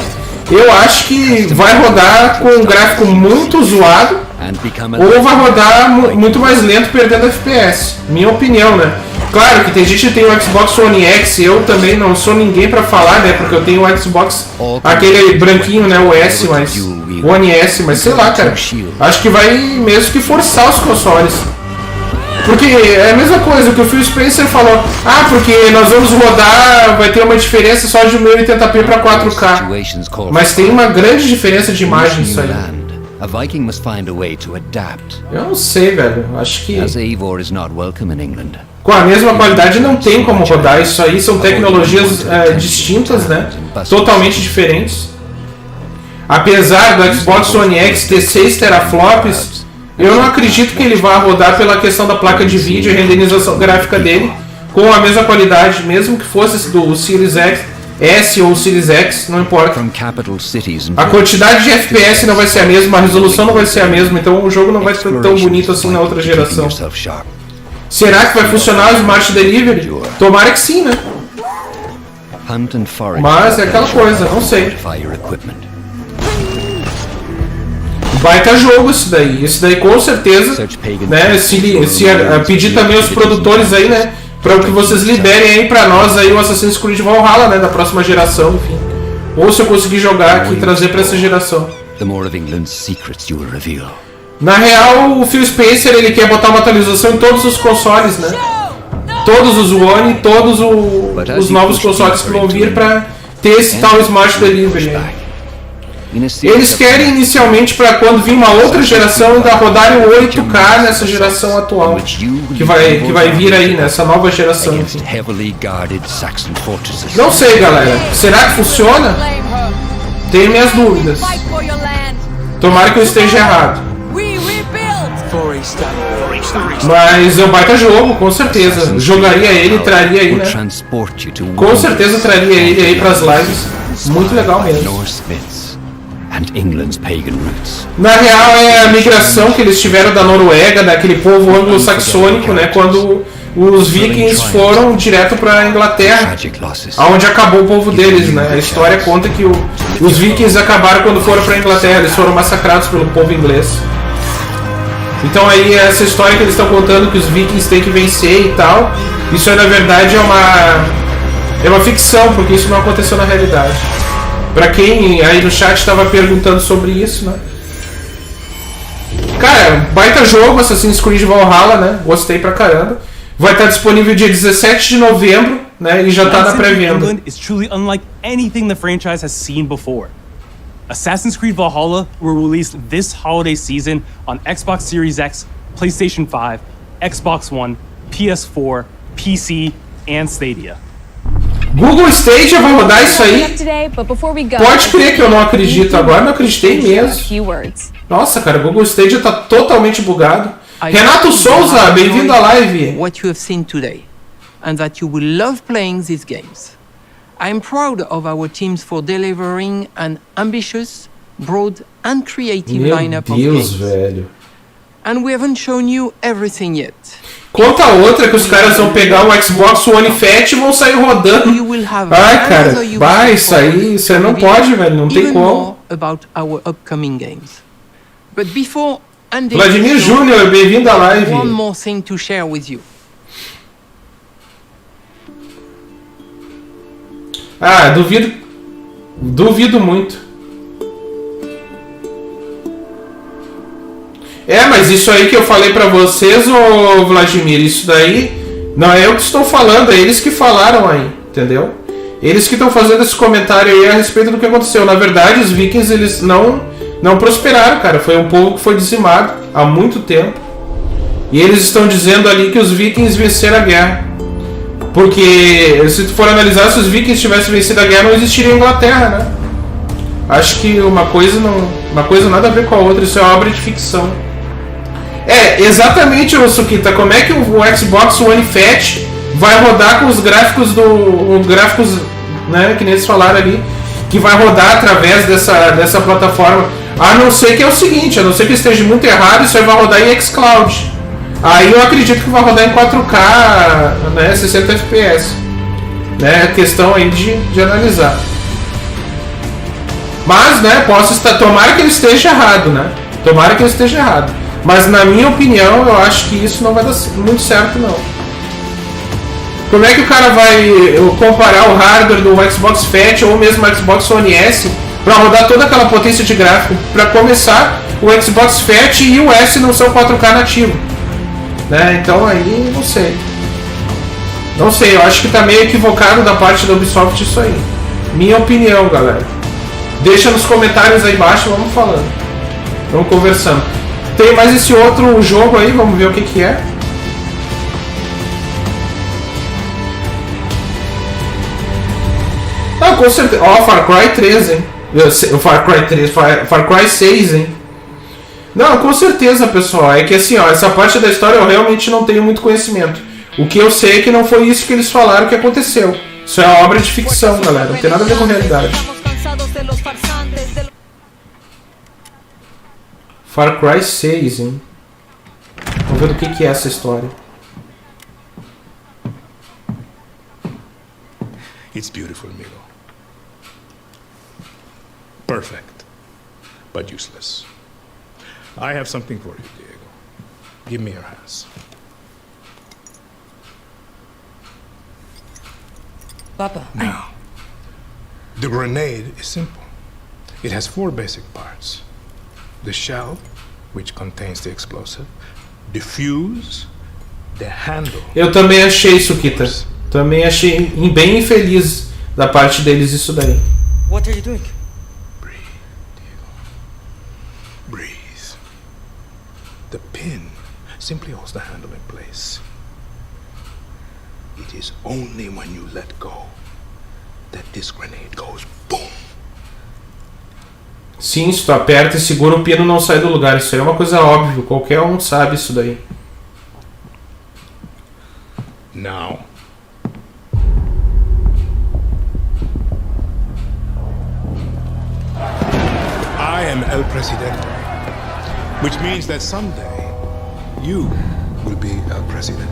Eu acho que vai rodar com um gráfico muito zoado, ou vai rodar muito mais lento, perdendo FPS. Minha opinião, né? Claro que tem gente que tem o Xbox One X, eu também não sou ninguém pra falar, né? Porque eu tenho o Xbox, aquele branquinho, né? O S, mas o One S, mas sei lá, cara. Acho que vai mesmo que forçar os consoles. Porque é a mesma coisa que o Phil Spencer falou. Ah, porque nós vamos rodar, vai ter uma diferença só de 1080p pra 4K. Mas tem uma grande diferença de imagem isso aí. A Viking must find a way to adapt. Eu não sei, velho. Acho que as Eivor is not welcome in England. Com a mesma qualidade não tem como rodar isso aí. São tecnologias distintas, né? Totalmente diferentes. Apesar do Xbox One X ter 6 teraflops, eu não acredito que ele vá rodar pela questão da placa de vídeo e renderização gráfica dele com a mesma qualidade, mesmo que fosse do Series S ou Series X, não importa. A quantidade de FPS não vai ser a mesma, a resolução não vai ser a mesma, então o jogo não vai ser tão bonito assim na outra geração. Será que vai funcionar o Smart Delivery? Tomara que sim, né? Mas é aquela coisa, não sei. Baita jogo esse daí. Esse daí com certeza, né? Se pedir também aos produtores aí, né? Para que vocês liberem aí pra nós aí o Assassin's Creed Valhalla, né? Da próxima geração, enfim. Ou se eu conseguir jogar aqui e trazer pra essa geração. Na real, o Phil Spencer, ele quer botar uma atualização em todos os consoles, né? Todos os One, todos os novos consoles que vão vir pra ter esse tal Smart Delivery, né? Eles querem inicialmente para quando vir uma outra geração ainda rodarem o 8K nessa geração atual que vai vir aí nessa nova geração. Enfim. Não sei, galera. Será que funciona? Tenho minhas dúvidas. Tomara que eu esteja errado. Mas é um baita jogo, com certeza. Jogaria ele, traria aí, né? Com certeza traria ele aí pras lives. Muito legal mesmo. Na real é a migração que eles tiveram da Noruega, daquele povo anglo-saxônico, né, quando os vikings foram direto para a Inglaterra, onde acabou o povo deles, né? A história conta que os vikings acabaram quando foram para a Inglaterra, eles foram massacrados pelo povo inglês. Então aí essa história que eles estão contando que os vikings têm que vencer e tal, isso aí na verdade é uma ficção, porque isso não aconteceu na realidade. Pra quem aí no chat estava perguntando sobre isso, né? Cara, baita jogo, Assassin's Creed Valhalla, né? Gostei pra caramba. Vai estar disponível dia 17 de novembro, né? E já tá na pré-venda. Is truly unlike anything the franchise has seen before. Assassin's Creed Valhalla will release this holiday season on Xbox Series X, PlayStation 5, Xbox One, PS4, PC and Stadia. Google Stadia vai rodar isso aí? Pode crer que eu não acredito. Agora não acreditei mesmo. Nossa, cara, Google Stadia tá totalmente bugado. Renato Souza, bem-vindo à live. What you have seen today, and that you will love playing these games. I'm proud of our teams for delivering an ambitious, broad and creative lineup of games. Velho. And we haven't shown you everything yet. Conta outra que os caras vão pegar o Xbox One Fat e vão sair rodando. Ai, cara, vai, isso aí não pode, velho, não tem como. Vladimir Júnior, bem-vindo à live. One more thing to share with you. Ah, duvido muito. Mas isso aí que eu falei pra vocês, ô Vladimir, isso daí não é eu que estou falando, é eles que falaram aí, entendeu? Eles que estão fazendo esse comentário aí a respeito do que aconteceu. Na verdade, os vikings, eles não prosperaram, cara. Foi um povo que foi dizimado há muito tempo. E eles estão dizendo ali que os vikings venceram a guerra. Porque, se tu for analisar, se os vikings tivessem vencido a guerra, não existiria a Inglaterra, né? Acho que uma coisa nada a ver com a outra, isso é obra de ficção. Exatamente, Sukita. Como é que o Xbox One Fat vai rodar com os gráficos né, que nem eles falaram ali, que vai rodar através dessa plataforma? A não ser que é o seguinte, a não ser que esteja muito errado, isso aí vai rodar em xCloud. Aí eu acredito que vai rodar em 4K, né, 60 FPS. Né, questão aí de analisar. Mas, né, tomara que ele esteja errado, né? Tomara que ele esteja errado. Mas na minha opinião, eu acho que isso não vai dar muito certo, não. Como é que o cara vai comparar o hardware do Xbox Fat ou mesmo o Xbox One S para rodar toda aquela potência de gráfico? Para começar, o Xbox Fat e o S não são 4K nativo, né? Então aí, não sei. Não sei, eu acho que tá meio equivocado da parte da Ubisoft isso aí. Minha opinião, galera. Deixa nos comentários aí embaixo, vamos falando. Vamos conversando. Tem mais esse outro jogo aí, vamos ver o que é. Ah, com certeza. Ó, Far Cry 3, hein? Far Cry 3, Far Cry 6, hein? Não, com certeza, pessoal. É que assim, ó, essa parte da história eu realmente não tenho muito conhecimento. O que eu sei é que não foi isso que eles falaram que aconteceu. Isso é obra de ficção, galera. Não tem nada a ver com a realidade. Far Cry 6, hein? Vamos ver do que é essa história. It's beautiful, amigo. Perfect, but useless. I have something for you, Diego. Give me your hands. Papa. Now, the grenade is simple. It has 4 basic parts. The shell, which contains the explosive, the fuse, the handle. Eu também achei isso, Kita. Também achei bem infeliz da parte deles isso daí. What are you doing? Breathe. The pin simply holds the handle in place. It is only when you let go that this grenade goes boom. Sim, se tu aperta e segura, o pino não sai do lugar. Isso aí é uma coisa óbvia, qualquer um sabe isso daí. Now, I am El Presidente, which means that someday you will be El Presidente.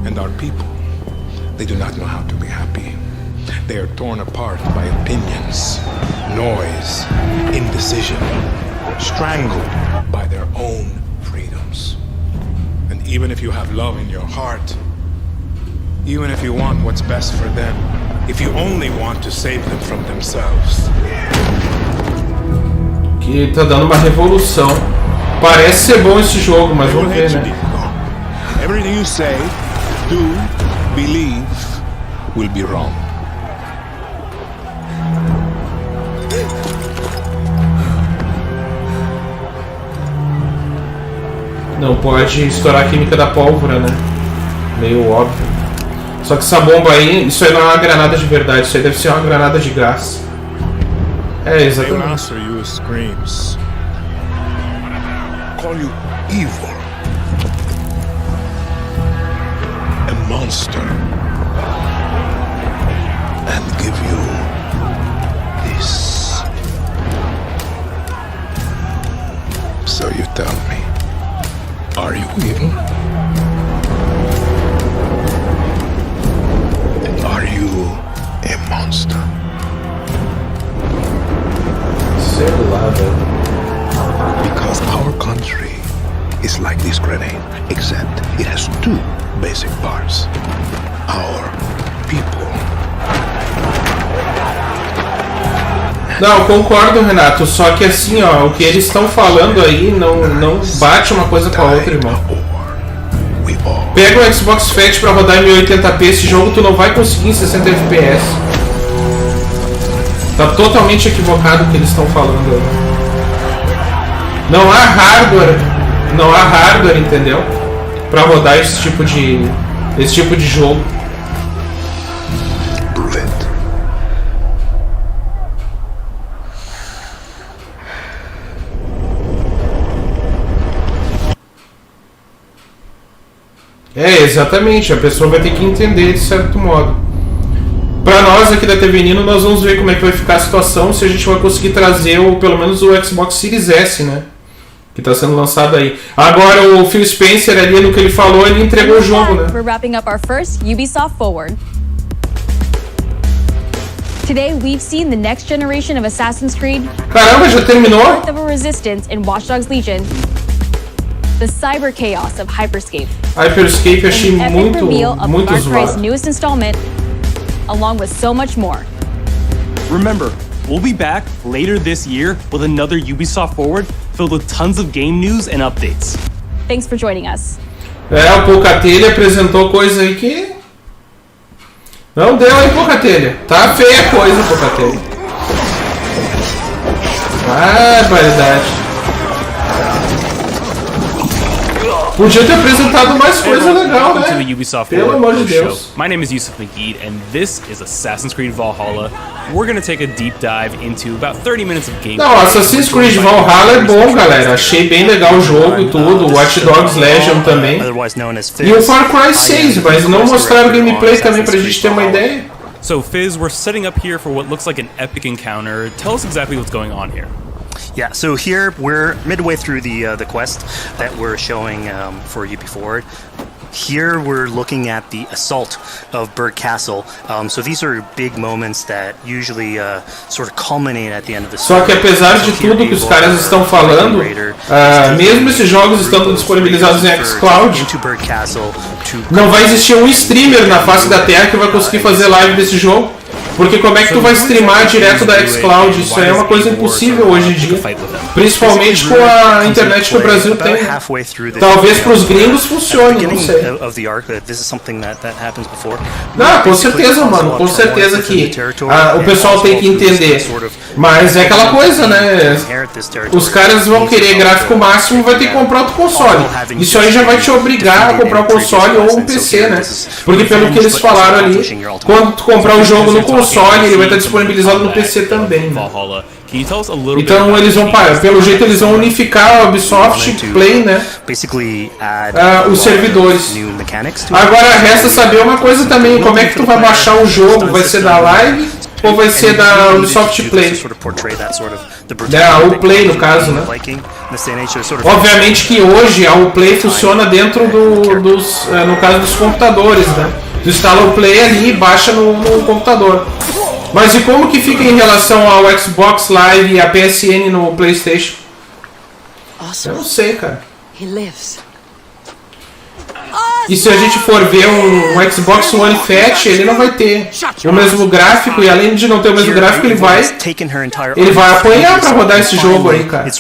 And our people, they do not know how to be happy. They are torn apart by opinions, noise, indecision, strangled by their own freedoms. And even if you have love in your heart, even if you want what's best for them, if you only want to save them from themselves. Que tá dando uma revolução. Parece ser bom esse jogo, mas vamos ver, né? Everything you say, do, believe, will be wrong. Não pode estourar a química da pólvora, né? Meio óbvio. Só que essa bomba aí, isso aí não é uma granada de verdade, isso aí deve ser uma granada de gás. É, exatamente. Screams. Call you evil. A monster. And give you this. So you tell me, are you evil? And are you a monster? Sei lá, velho. Because our country is like this grenade, except it has 2 basic parts. Our people. Não, concordo, Renato. Só que assim, ó, o que eles estão falando aí não bate uma coisa com a outra, irmão. Pega o Xbox Fat pra rodar em 1080p, esse jogo tu não vai conseguir em 60 FPS. Tá totalmente equivocado o que eles estão falando aí. Não há hardware, entendeu? Pra rodar esse tipo de jogo. É, exatamente, a pessoa vai ter que entender de certo modo. Pra nós aqui da TV Nino, nós vamos ver como é que vai ficar a situação, se a gente vai conseguir trazer pelo menos o Xbox Series S, né? Que tá sendo lançado aí. Agora o Phil Spencer ali, no que ele falou, ele entregou o jogo, né? We're wrapping up our first Ubisoft Forward. Today we've seen the next generation of Assassin's Creed. Caramba, já terminou? Birth of a Resistance in Watch Dogs Legion. The cyber chaos of Hyperscape. Hyperscape achei muito zoado. Newest installment, along with so much more. Remember, we'll be back later this year with another Ubisoft Forward filled with tons of game news and updates. Thanks for joining us. É, o Pocatelha apresentou coisa aí que não deu aí, Pocatelha. Tá feia a coisa, Pocatelha. Barbaridade. Podia ter apresentado mais coisa legal, né? To the Ubisoft Pelo amor de Deus. My name is Yusuf Magid, and this is Assassin's Creed Valhalla. We're gonna take a deep dive into about 30 minutes of gameplay. Não, Assassin's Creed Valhalla é bom, galera. Achei bem legal o jogo e tudo. Watch Dogs Legion também. E o Far Cry 6, mas não mostraram gameplay também pra gente ter uma ideia. So, Fizz, we're setting up here for what looks like an epic encounter. Tell us exactly what's going on here. Yeah, so here we're midway through the quest that we're showing for UB Forward. Here we're looking at the assault of Berg Castle. So these are big moments that usually sort of culminate at the end of the story. Só que apesar de tudo que os caras estão falando, mesmo esses jogos estando disponibilizados em xCloud, não vai existir um streamer na face da Terra que vai conseguir fazer live desse jogo. Porque como é que tu vai streamar direto da xCloud? Isso é uma coisa impossível hoje em dia. Principalmente com a internet que o Brasil tem. Talvez para os gringos funcione, não sei. Não, com certeza, mano. Com certeza que o pessoal tem que entender. Mas é aquela coisa, né? Os caras vão querer gráfico máximo e vai ter que comprar outro console. Isso aí já vai te obrigar a comprar um console ou um PC, né? Porque pelo que eles falaram ali, quando tu comprar um jogo no console, ele vai estar disponibilizado no PC também, né? Então eles vão, pelo jeito eles vão unificar a Ubisoft Play, né? Os servidores. Agora resta saber uma coisa também, como é que tu vai baixar o jogo? Vai ser da Live ou vai ser da Ubisoft Play? O Play no caso, né? Obviamente que hoje a Play funciona dentro no caso dos computadores, né? Tu instala o Play ali e baixa no computador. Mas e como que fica em relação ao Xbox Live e a PSN no PlayStation? Eu não sei, cara. E se a gente for ver um Xbox One Fat, ele não vai ter o mesmo gráfico, e além de não ter o mesmo gráfico, ele vai apanhar pra rodar esse jogo aí, cara.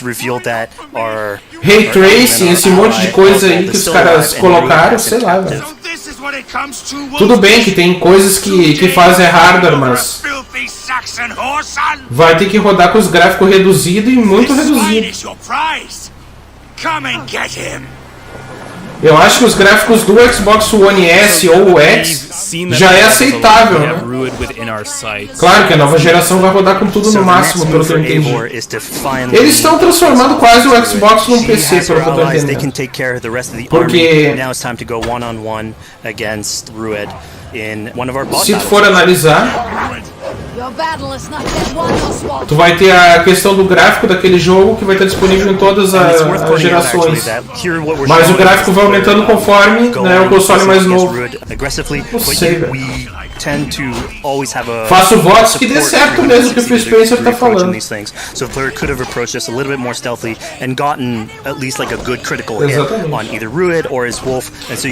Ray Tracing, esse monte de coisa aí que os caras colocaram, sei lá, velho. Tudo bem que tem coisas que fazem hardware, mas vai ter que rodar com os gráficos reduzidos e muito reduzidos. Eu acho que os gráficos do Xbox One S ou o X já é aceitável, né? Claro que a nova geração vai rodar com tudo no máximo, pelo que eu entendi. Eles estão transformando quase o Xbox num PC, pelo que eu estou entendendo. Porque se tu for analisar, tu vai ter a questão do gráfico daquele jogo que vai estar disponível em todas as gerações. Mas o gráfico vai aumentando conforme, né, o console mais novo. Não sei, velho. Faço votos que dê certo mesmo que o Phil Spencer tá falando. Exatamente.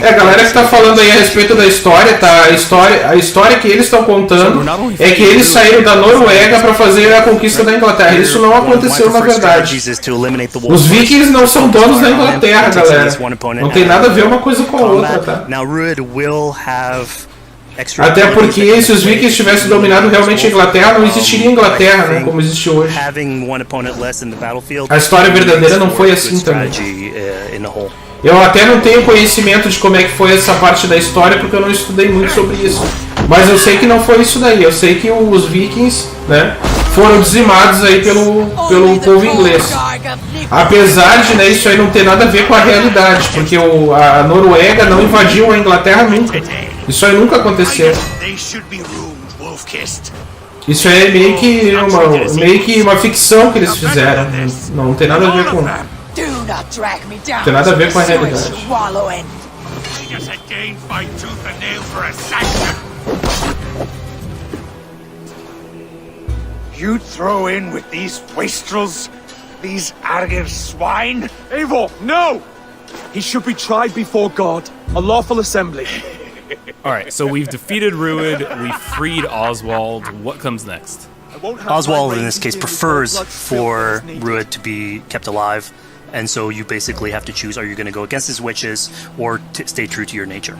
A galera que tá falando aí a respeito da história, tá? A história que eles estão contando é que eles saíram da Noruega para fazer a conquista da Inglaterra. Isso não aconteceu na verdade. Os vikings não são donos da Inglaterra, galera. Não tem nada a ver uma coisa com a outra, tá? Até porque se os vikings tivessem dominado realmente a Inglaterra, não existiria Inglaterra, né, como existe hoje. A história verdadeira não foi assim também. Eu até não tenho conhecimento de como é que foi essa parte da história, porque eu não estudei muito sobre isso. Mas eu sei que não foi isso daí. Eu sei que os vikings, né, foram dizimados aí pelo povo inglês. Apesar de, né, isso aí não ter nada a ver com a realidade, porque a Noruega não invadiu a Inglaterra nunca. Isso aí nunca aconteceu. Isso aí é meio que uma ficção que eles fizeram. Não tem nada a ver com... Não tem nada a ver com a realidade. You throw in with these wastrels, these arrogant swine? Eivor, no! He should be tried before God, a lawful assembly. Alright, so we've defeated Rued, we've freed Oswald. What comes next? Oswald, in this case, prefers for Rued to be kept alive, and so you basically have to choose, are you going to go against his wishes or stay true to your nature?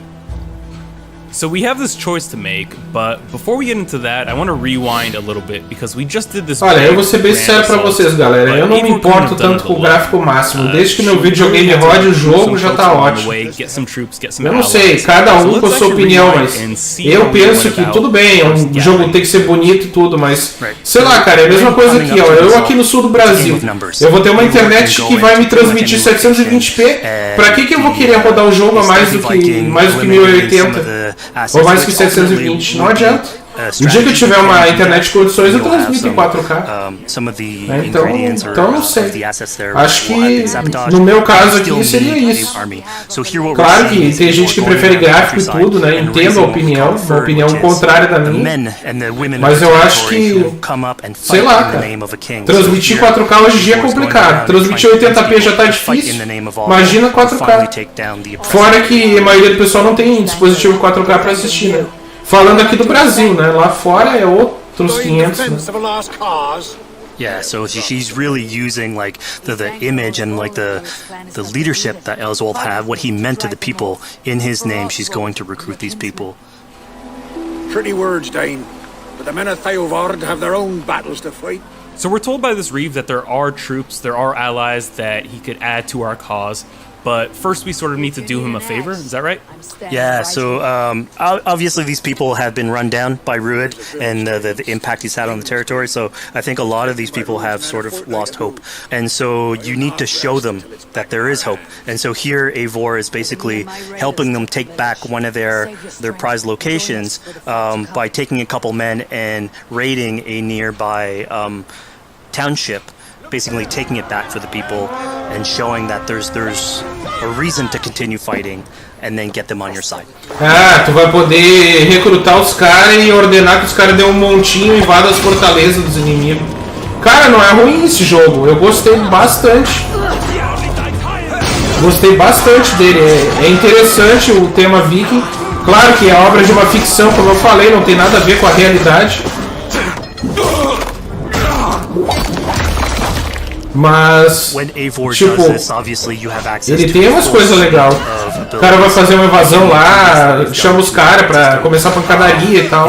So we have this choice to make, but before we get into that, I want to rewind a little bit because we just did this. Olha, eu vou ser bem sincero pra vocês, galera. Eu não me importo tanto com o gráfico máximo. Desde que meu videogame rode o jogo, já tá ótimo. Eu não sei, cada um com a sua opinião, mas eu penso que tudo bem, um jogo tem que ser bonito e tudo, mas sei lá, cara, é a mesma coisa aqui, ó. Eu aqui no sul do Brasil, eu vou ter uma internet que vai me transmitir 720p. Pra que eu vou querer rodar o jogo a mais do que 1080? Ou mais que 720, não adianta. No dia que eu tiver uma internet de condições, eu transmito em 4K. Então não sei. Acho que no meu caso aqui seria isso. Claro que tem gente que prefere gráfico e tudo, né? Entendo a opinião, uma opinião contrária da minha. Mas eu acho que, sei lá, cara, transmitir 4K hoje em dia é complicado. Transmitir 80p já tá difícil. Imagina 4K. Fora que a maioria do pessoal não tem dispositivo 4K para assistir, né? Falando aqui do Brasil, né? Lá fora é outros 500, né? Yeah, so she's really using like the image and like the leadership that Ellsworth had, what he meant to the people in his name. She's going to recruit these people. Pretty words, Dane, but the men of Theovard have their own battles to fight. So we're told by this Reeve that there are troops, there are allies that he could add to our cause. But first, we sort of need to do him a favor. Is that right? Yeah. So obviously, these people have been run down by Ruud and the impact he's had on the territory. So I think a lot of these people have sort of lost hope. And so you need to show them that there is hope. And so here, Eivor is basically helping them take back one of their prized locations by taking a couple men and raiding a nearby township. Basically taking it back for the people and showing that there's a reason to continue fighting and then get them on your side. Ah, tu vai poder recrutar os caras e ordenar que os caras dêem um montinho e invadam as fortalezas dos inimigos. Cara, não é ruim esse jogo. Eu gostei bastante. Gostei bastante dele. É interessante o tema viking. Claro que é obra de uma ficção, como eu falei, não tem nada a ver com a realidade. Mas, tipo, ele tem umas coisas legais. O cara vai fazer uma invasão lá, chama os caras pra começar a pancadaria e tal.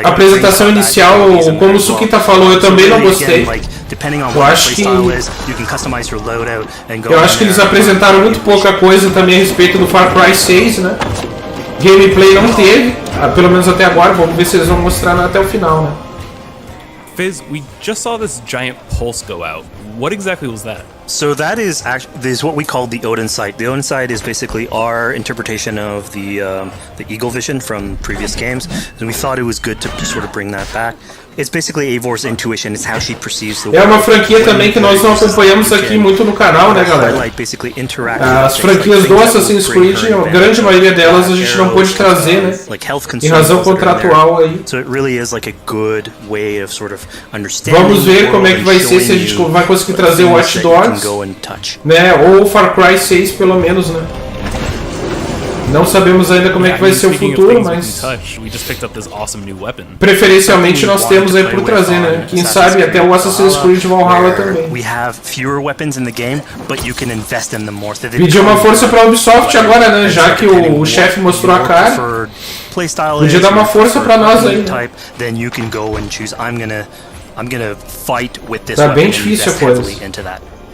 A apresentação inicial, como o Sukita falou, eu também não gostei. Eu acho que eles apresentaram muito pouca coisa também a respeito do Far Cry 6, né? Gameplay não teve, pelo menos até agora. Vamos ver se eles vão mostrar até o final, né? Fizz, we just saw this giant pulse go out. What exactly was that? So that is what we call the Odin sight. The Odin sight is basically our interpretation of the Eagle Vision from previous games, and we thought it was good to sort of bring that back. It's basically Eivor's intuition. It's how she perceives the world. É uma franquia também que nós não acompanhamos aqui muito no canal, né, galera? As franquias do Assassin's Creed, a grande maioria delas a gente não pôde trazer, né? Em razão contratual aí. Vamos ver como é que vai ser, se a gente vai conseguir trazer o Watch Dogs, né? Ou o Far Cry 6 pelo menos, né? Não sabemos ainda como é que vai ser o futuro, mas preferencialmente nós temos aí por trazer, né? Quem sabe até o Assassin's Creed Valhalla também. Pedir uma força para a Ubisoft agora, né? Já que o chefe mostrou a cara, podia dar uma força para nós aí. Tá bem difícil a coisa.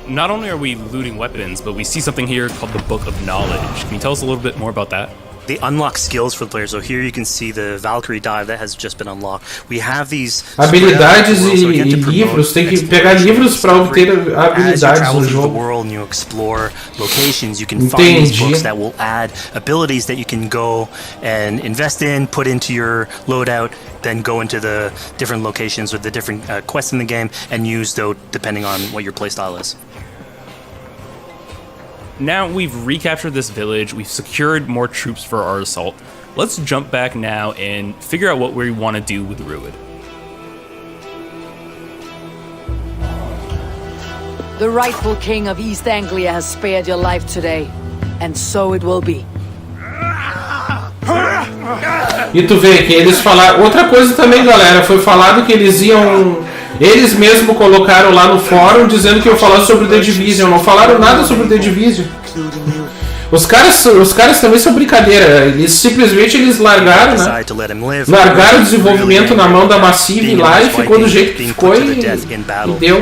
Not only are we looting weapons, but we see something here called the Book of Knowledge. Can you tell us a little bit more about that? They unlock skills for the players. So here you can see the Valkyrie dive that has just been unlocked. We have these habilidades e livros. Tem que pegar livros para obter habilidades no jogo. World, you explore locations. You can find these books that will add abilities that you can go and invest in, put into your loadout, then go into the different locations or the different quests in the game and use those depending on what your playstyle is. Now we've recaptured this village, we've secured more troops for our assault. Let's jump back now and figure out what we want to do with Ruud. The rightful king of East Anglia has spared your life today, and so it will be. E tu vê que eles falaram... Outra coisa também, galera, foi falado que eles iam... Eles mesmo colocaram lá no fórum dizendo que iam falar sobre The Division. Não falaram nada sobre The Division. Os caras também são brincadeira. Eles simplesmente largaram, né? Largaram o desenvolvimento na mão da Massive lá e ficou do jeito que ficou e deu.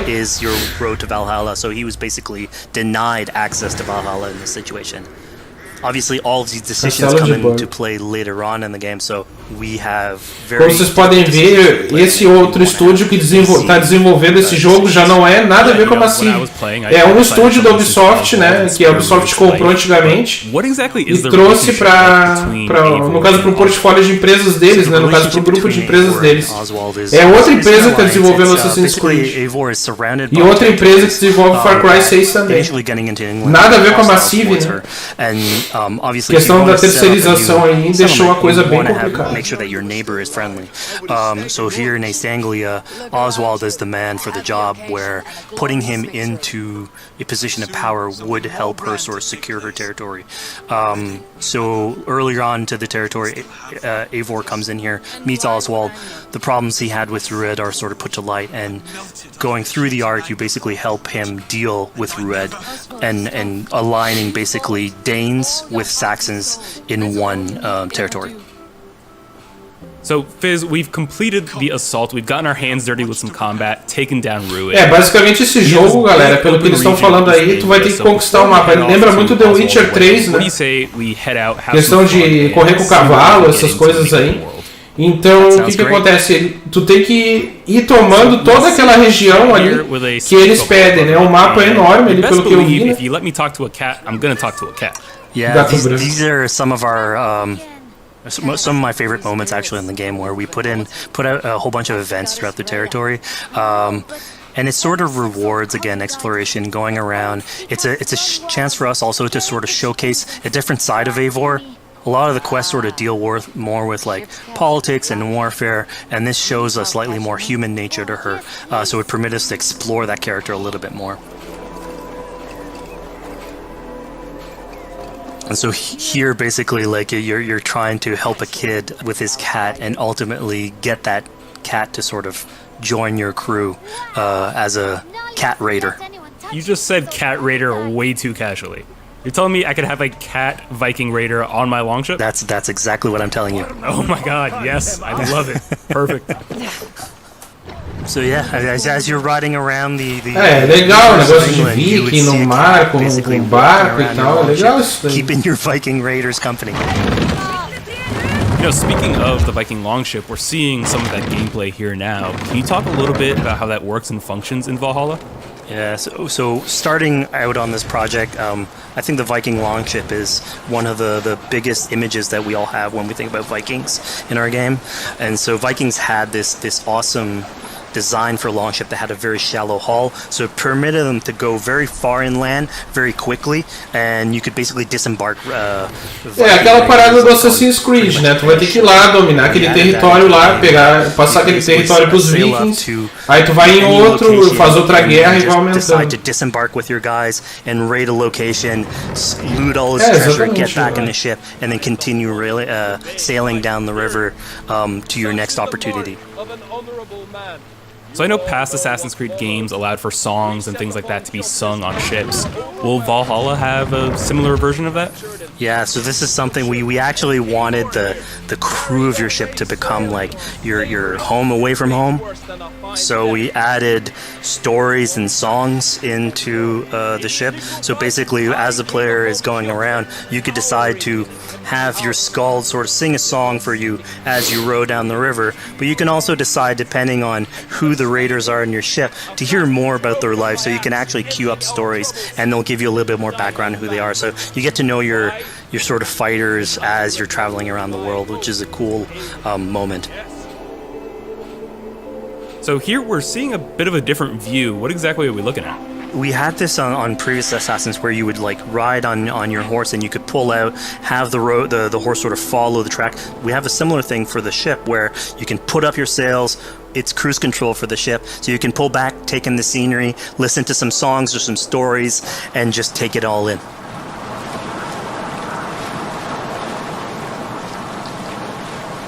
obviously all of these decisions come into play later on in the game, so we have very... Como vocês podem ver, esse outro estúdio que está desenvolvendo esse jogo já não é nada a ver com a Massive. É um estúdio da Ubisoft, né, que a Ubisoft comprou antigamente e trouxe no caso para o portfólio de empresas deles, né, no caso para o grupo de empresas deles. É outra empresa que está desenvolvendo Assassin's Creed e outra empresa que desenvolve Far Cry 6 também. Nada a ver com a Massive, né? A questão da terceirização aí deixou a coisa bem complicada. Make sure that your neighbor is friendly. So here in East Anglia, Oswald is the man for the job, where putting him into a position of power would help her sort of secure her territory. So earlier on to the territory, Eivor comes in here, meets Oswald. The problems he had with Rued are sort of put to light, and going through the arc, you basically help him deal with Rued and aligning basically Danes with Saxons in one territory. So, Fizz, we've completed the assault, we've gotten our hands dirty with some combat, taken down Rued. Basicamente esse jogo, galera, pelo que eles estão falando aí, tu vai ter que conquistar o mapa. Ele lembra muito The Witcher 3, né? Questão de correr com o cavalo, essas coisas aí. Então, o que acontece? Tu tem que ir tomando toda aquela região ali que eles pedem, né? O mapa é enorme ali, pelo que eu vi, né? If you let me talk to a cat, I'm gonna talk to a cat. Yeah, these are some of our... some of my favorite moments actually in the game, where we put out a whole bunch of events throughout the territory, and it sort of rewards again exploration, going around. It's a chance for us also to sort of showcase a different side of Eivor. A lot of the quests sort of deal more with like politics and warfare, and this shows a slightly more human nature to her, so it permits us to explore that character a little bit more. And so here, basically, like you're trying to help a kid with his cat, and ultimately get that cat to sort of join your crew as a cat raider. You just said cat raider way too casually. You're telling me I could have a cat Viking raider on my longship? That's exactly what I'm telling you. Oh my god, yes, I love it. Perfect. So yeah, as you're riding around the legal o negócio de viking no mar, com barco e tal, legal isso daí. Keeping your Viking raiders company. You know, speaking of the Viking longship, we're seeing some of that gameplay here now. Can you talk a little bit about how that works and functions in Valhalla? Yeah, so starting out on this project, I think the Viking longship is one of the biggest images that we all have when we think about Vikings in our game. And so Vikings had this awesome design for a longship that had a very shallow hull, so it permitted them to go very far inland very quickly, and you could basically disembark. Aquela parada do Assassin's Creed, né? Tu vai ter que ir lá, dominar aquele território lá, passar aquele território pros vikings, aí tu vai em outro, faz outra guerra e vai aumentando. Decide to disembark with your guys and raid a location, loot all his treasure, get back in the ship, and then continue sailing down the river to your next opportunity. So I know past Assassin's Creed games allowed for songs and things like that to be sung on ships. Will Valhalla have a similar version of that? Yeah, so this is something we actually wanted the crew of your ship to become like your home away from home. So we added stories and songs into the ship. So basically, as the player is going around, you could decide to have your skald sort of sing a song for you as you row down the river. But you can also decide, depending on who the raiders are in your ship, to hear more about their life. So you can actually queue up stories, and they'll give you a little bit more background on who they are. So you get to know your sort of fighters as you're traveling around the world, which is a cool moment. So here we're seeing a bit of a different view. What exactly are we looking at? We had this on previous Assassins, where you would like ride on your horse, and you could pull out, have the horse sort of follow the track. We have a similar thing for the ship, where you can put up your sails. It's cruise control for the ship, so you can pull back, take in the scenery, listen to some songs or some stories, and just take it all in.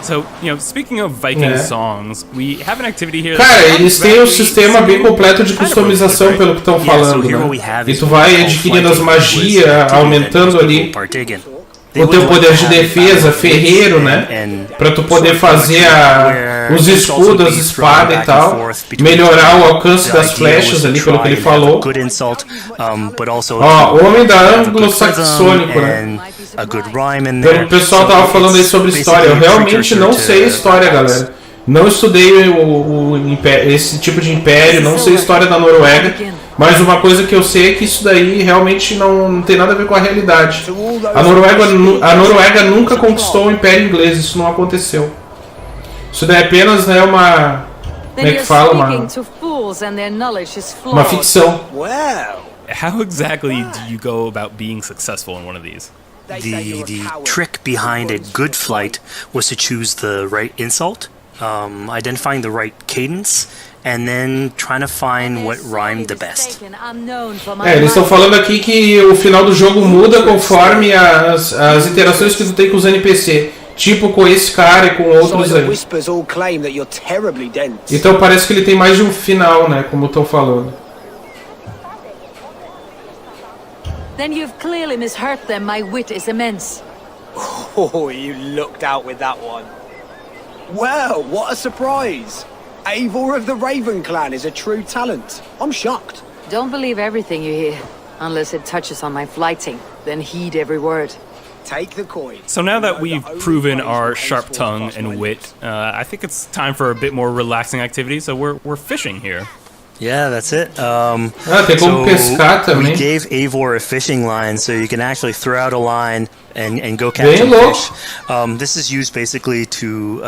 So, you know, speaking of Viking songs, we have an activity here. Cara, eles têm um sistema bem completo de customização, pelo que estão falando, né? E tu vai adquirindo as magias, aumentando ali o teu poder de defesa, ferreiro, né? Pra tu poder fazer os escudos, as espadas e tal. Melhorar o alcance das flechas ali, pelo que ele falou. Ó, homem da anglo-saxônico, né? O pessoal tava falando aí sobre história. Eu realmente não sei a história, galera. Não estudei esse tipo de império, não sei a história da Noruega. Mas uma coisa que eu sei é que isso daí realmente não tem nada a ver com a realidade. A Noruega nunca conquistou o Império Inglês, isso não aconteceu. Isso daí é apenas, né, uma... Como é que fala? Uma ficção. How exactly do you go about being successful in one of these? The trick behind a good flight was to choose the right insult, identifying the right cadence, and then trying to find what rhymed the best. Eles estão falando aqui que o final do jogo muda conforme as interações que tu tem com os NPC. Tipo com esse cara e com outros aí. Então parece que ele tem mais de um final, né? Como estão falando. Then you've clearly misheard them. My wit is immense. Oh, you lucked out with that one. Well, what a surprise! Eivor of the Raven clan is a true talent. I'm shocked. Don't believe everything you hear, unless it touches on my flighting. Then heed every word. Take the coin. So now that we've proven our sharp tongue and wit, I think it's time for a bit more relaxing activity. So we're fishing here. Yeah, that's it. Tem como pescar também. We gave Eivor a fishing line, so you can actually throw out a line and go catch fish. This is used basically to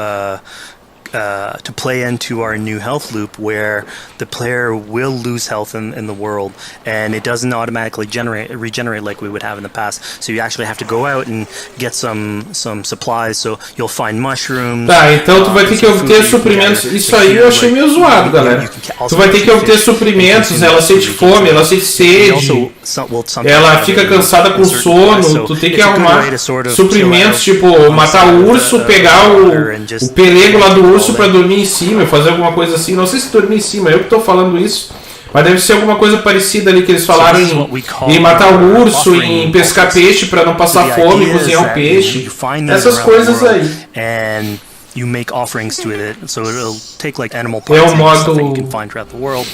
play into our new health loop, where the player will lose health in the world, and it doesn't automatically regenerate like we would have in the past. So you actually have to go out and get some supplies. So you'll find mushrooms. Tá, então tu vai ter que obter suprimentos. Isso aí eu achei meio zoado, galera. Tu vai ter que obter suprimentos. Ela sente fome, ela sente sede. Ela fica cansada com sono. Tu tem que arrumar suprimentos, tipo matar o urso, pegar o pelego lá do urso pra dormir em cima, fazer alguma coisa assim. Não sei se dormir em cima, eu que tô falando isso. Mas deve ser alguma coisa parecida ali que eles falaram em matar o urso, em pescar peixe pra não passar fome, cozinhar o peixe. Essas coisas aí. You make offerings to it, so it'll take like animal parts that you can find throughout the world.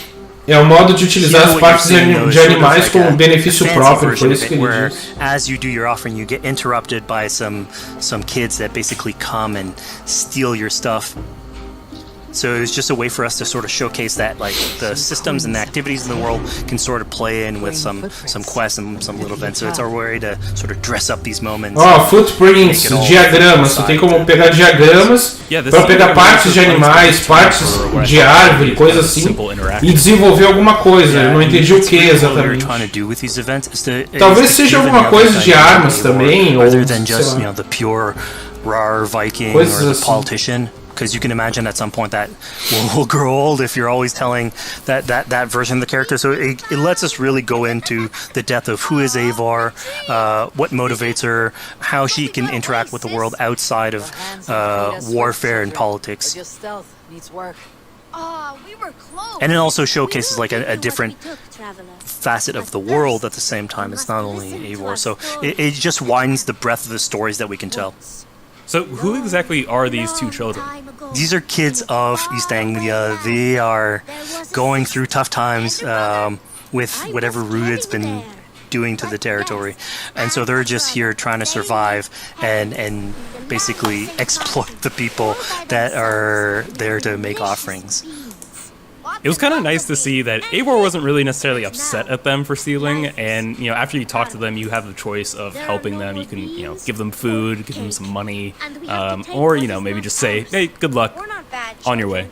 É o modo de utilizar as partes de animais com benefício próprio, por isso que ele diz. As you do your offering, you get interrupted by some kids that basically come and steal your stuff. So it's just a way for us to sort of showcase that, like, the systems and the activities in the world can sort of play in with some quests and some little events. So it's our way to sort of dress up these moments. Footprints, diagramas. Tu tem como pegar diagramas para pegar partes de animais, partes de árvore, coisa assim, e desenvolver alguma coisa. Eu não entendi o que exatamente. Talvez seja alguma coisa de armas também, ou rather than just, you know, the pure rar Viking or the politician. Because you can imagine at some point that will grow old if you're always telling that version of the character. So it lets us really go into the depth of who is Eivor, what motivates her, how she can interact with the world outside of warfare and politics. And it also showcases like a different facet of the world at the same time. It's not only Eivor. So it just widens the breadth of the stories that we can tell. So who exactly are these two children? These are kids of East Anglia. They are going through tough times with whatever Rued's been doing to the territory. And so they're just here trying to survive and basically exploit the people that are there to make offerings. It was kind of nice to see that Eivor wasn't really necessarily upset at them for stealing, and, you know, after you talk to them, you have the choice of helping them. You can, you know, give them food, give them some money, or, you know, maybe just say, hey, good luck, on your way.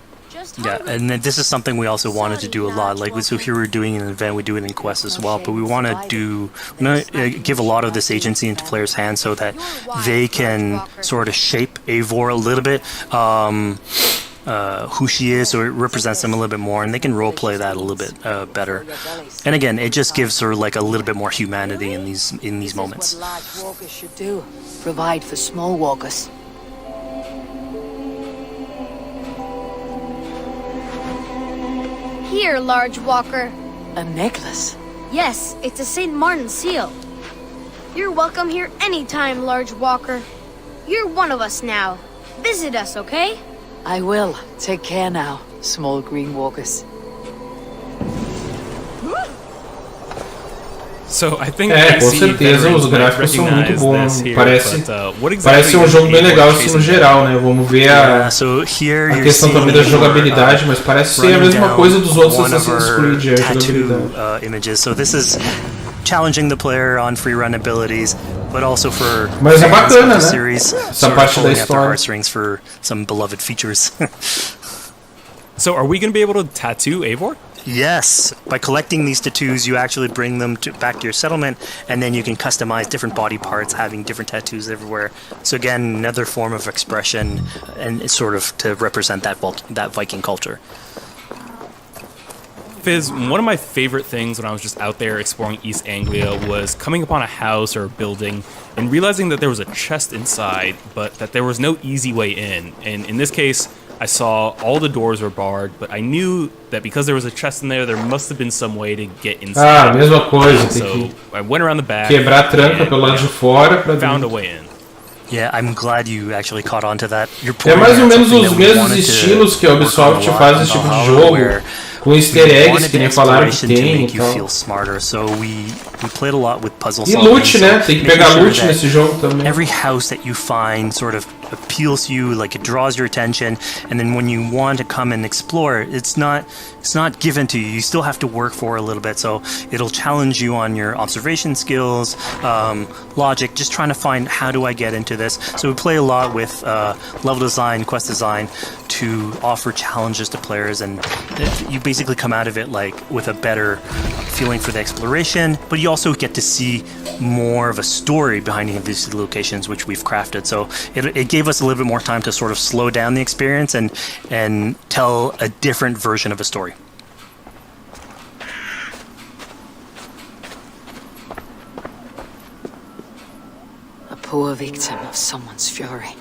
Yeah, and this is something we also wanted to do a lot. Like, so here we're doing an event, we do it in quests as well, but we want to give a lot of this agency into players' hands so that they can sort of shape Eivor a little bit. Who she is, so it represents them a little bit more, and they can roleplay that a little bit better. And again, it just gives her like a little bit more humanity in these moments. Large walkers should do. Provide for small walkers. Here, large walker. A necklace? Yes, it's a St. Martin seal. You're welcome here anytime, Large Walker. You're one of us now. Visit us, okay? I will. Take care now, small green walkers. So I think com certeza os gráficos são muito bons. Parece um jogo bem legal assim no geral, né? Vamos ver a questão também da jogabilidade, mas parece ser a mesma coisa dos outros Assassin's Creed, a jogabilidade. Images. So this is challenging the player on free run abilities, but also for mas é bacana, né? Series, essa parte da história. For some beloved features. So are we going to be able to tattoo Eivor? Yes, by collecting these tattoos, you actually bring them back to your settlement, and then you can customize different body parts, having different tattoos everywhere. So again, another form of expression, and it's sort of to represent that Viking culture. Fizz, one of my favorite things when I was just out there exploring East Anglia was coming upon a house or a building and realizing that there was a chest inside, but that there was no easy way in. And in this case, I saw all the doors were barred, but I knew that because there was a chest in there must have been some way to get inside. Ah, mesma coisa. So I went around the back. Quebrar a tranca pelo lado de fora para found a way in. Yeah, I'm glad you actually caught on to that. É mais ou menos os mesmos estilos que a Ubisoft faz esse tipo de jogo, com easter eggs que nem falaram que tem e tal. E loot, né? Tem que pegar loot nesse jogo também. Every house that you find sort of appeals to you, like it draws your attention, and then when you want to come and explore, it's not given to you. You still have to work for it a little bit, so it'll challenge you on your observation skills, logic, just trying to find how do I get into this. So we play a lot with level design, quest design to offer challenges to players, and you basically come out of it like with a better feeling for the exploration, but you also get to see more of a story behind these locations which we've crafted. So it gave us a little bit more time to sort of slow down the experience and tell a different version of a story. A poor victim of someone's fury.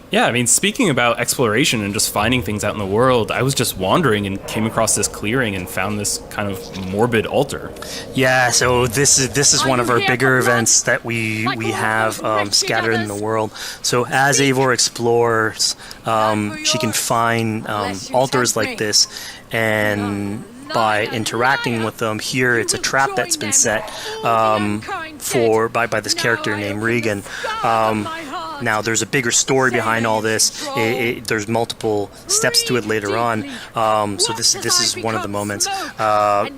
Yeah, I mean, speaking about exploration and just finding things out in the world, I was just wandering and came across this clearing and found this kind of morbid altar. Yeah, so this is one of our bigger events that we have scattered in the world. So as Eivor explores, she can find altars like this, and by interacting with them, here it's a trap that's been set by this character named Regan. Now, there's a bigger story behind all this. There's multiple steps to it later on. So this is one of the moments.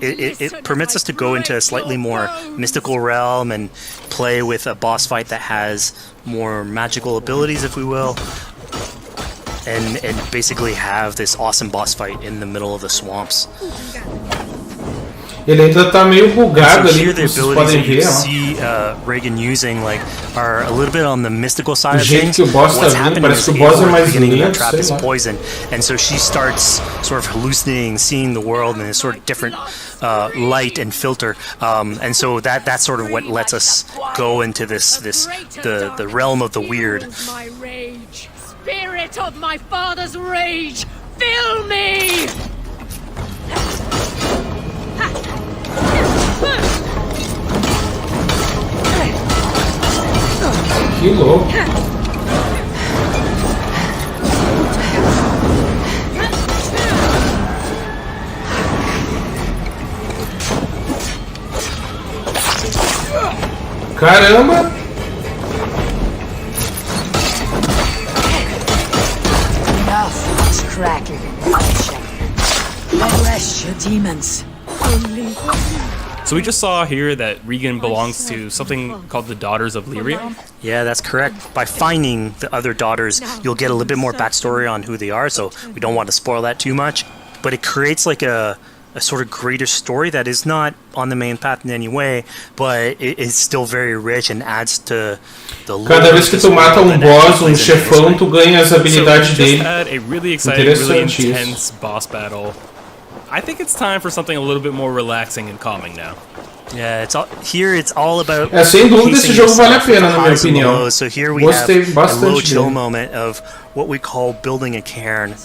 It permits us to go into a slightly more mystical realm and play with a boss fight that has more magical abilities, if we will. And basically have this awesome boss fight in the middle of the swamps. Ele ainda tá meio bugado ali, como vocês podem ver, ó. Reagan using are a little bit on the mystical side of things. Que o boss tá vindo, parece que o boss é mais lento, trap is poison, and so she starts sort of hallucinating, seeing the world in a sort of different light and filter, and so that's sort of what lets us go into the realm of the weird. My rage, spirit of my father's rage, fill me! Que louco! Caramba! Enough scraggling and rest your demons. So we just saw here that Regan belongs to something called the Daughters of Lyria? Yeah, that's correct. By finding the other daughters, you'll get a little bit more backstory on who they are, so we don't want to spoil that too much. But it creates like a sort of greater story that is not on the main path in any way, but it is still very rich and adds to the lore. Cada vez que tu mata boss, chefão, tu ganha as habilidades dele. So we just had a really exciting, really intense boss battle. I think it's time for something a little bit more relaxing and calming now. Yeah, it's all about. Sem dúvida esse jogo vale a pena, na minha opinião. So here we have a low chill moment of what we call building a cairn.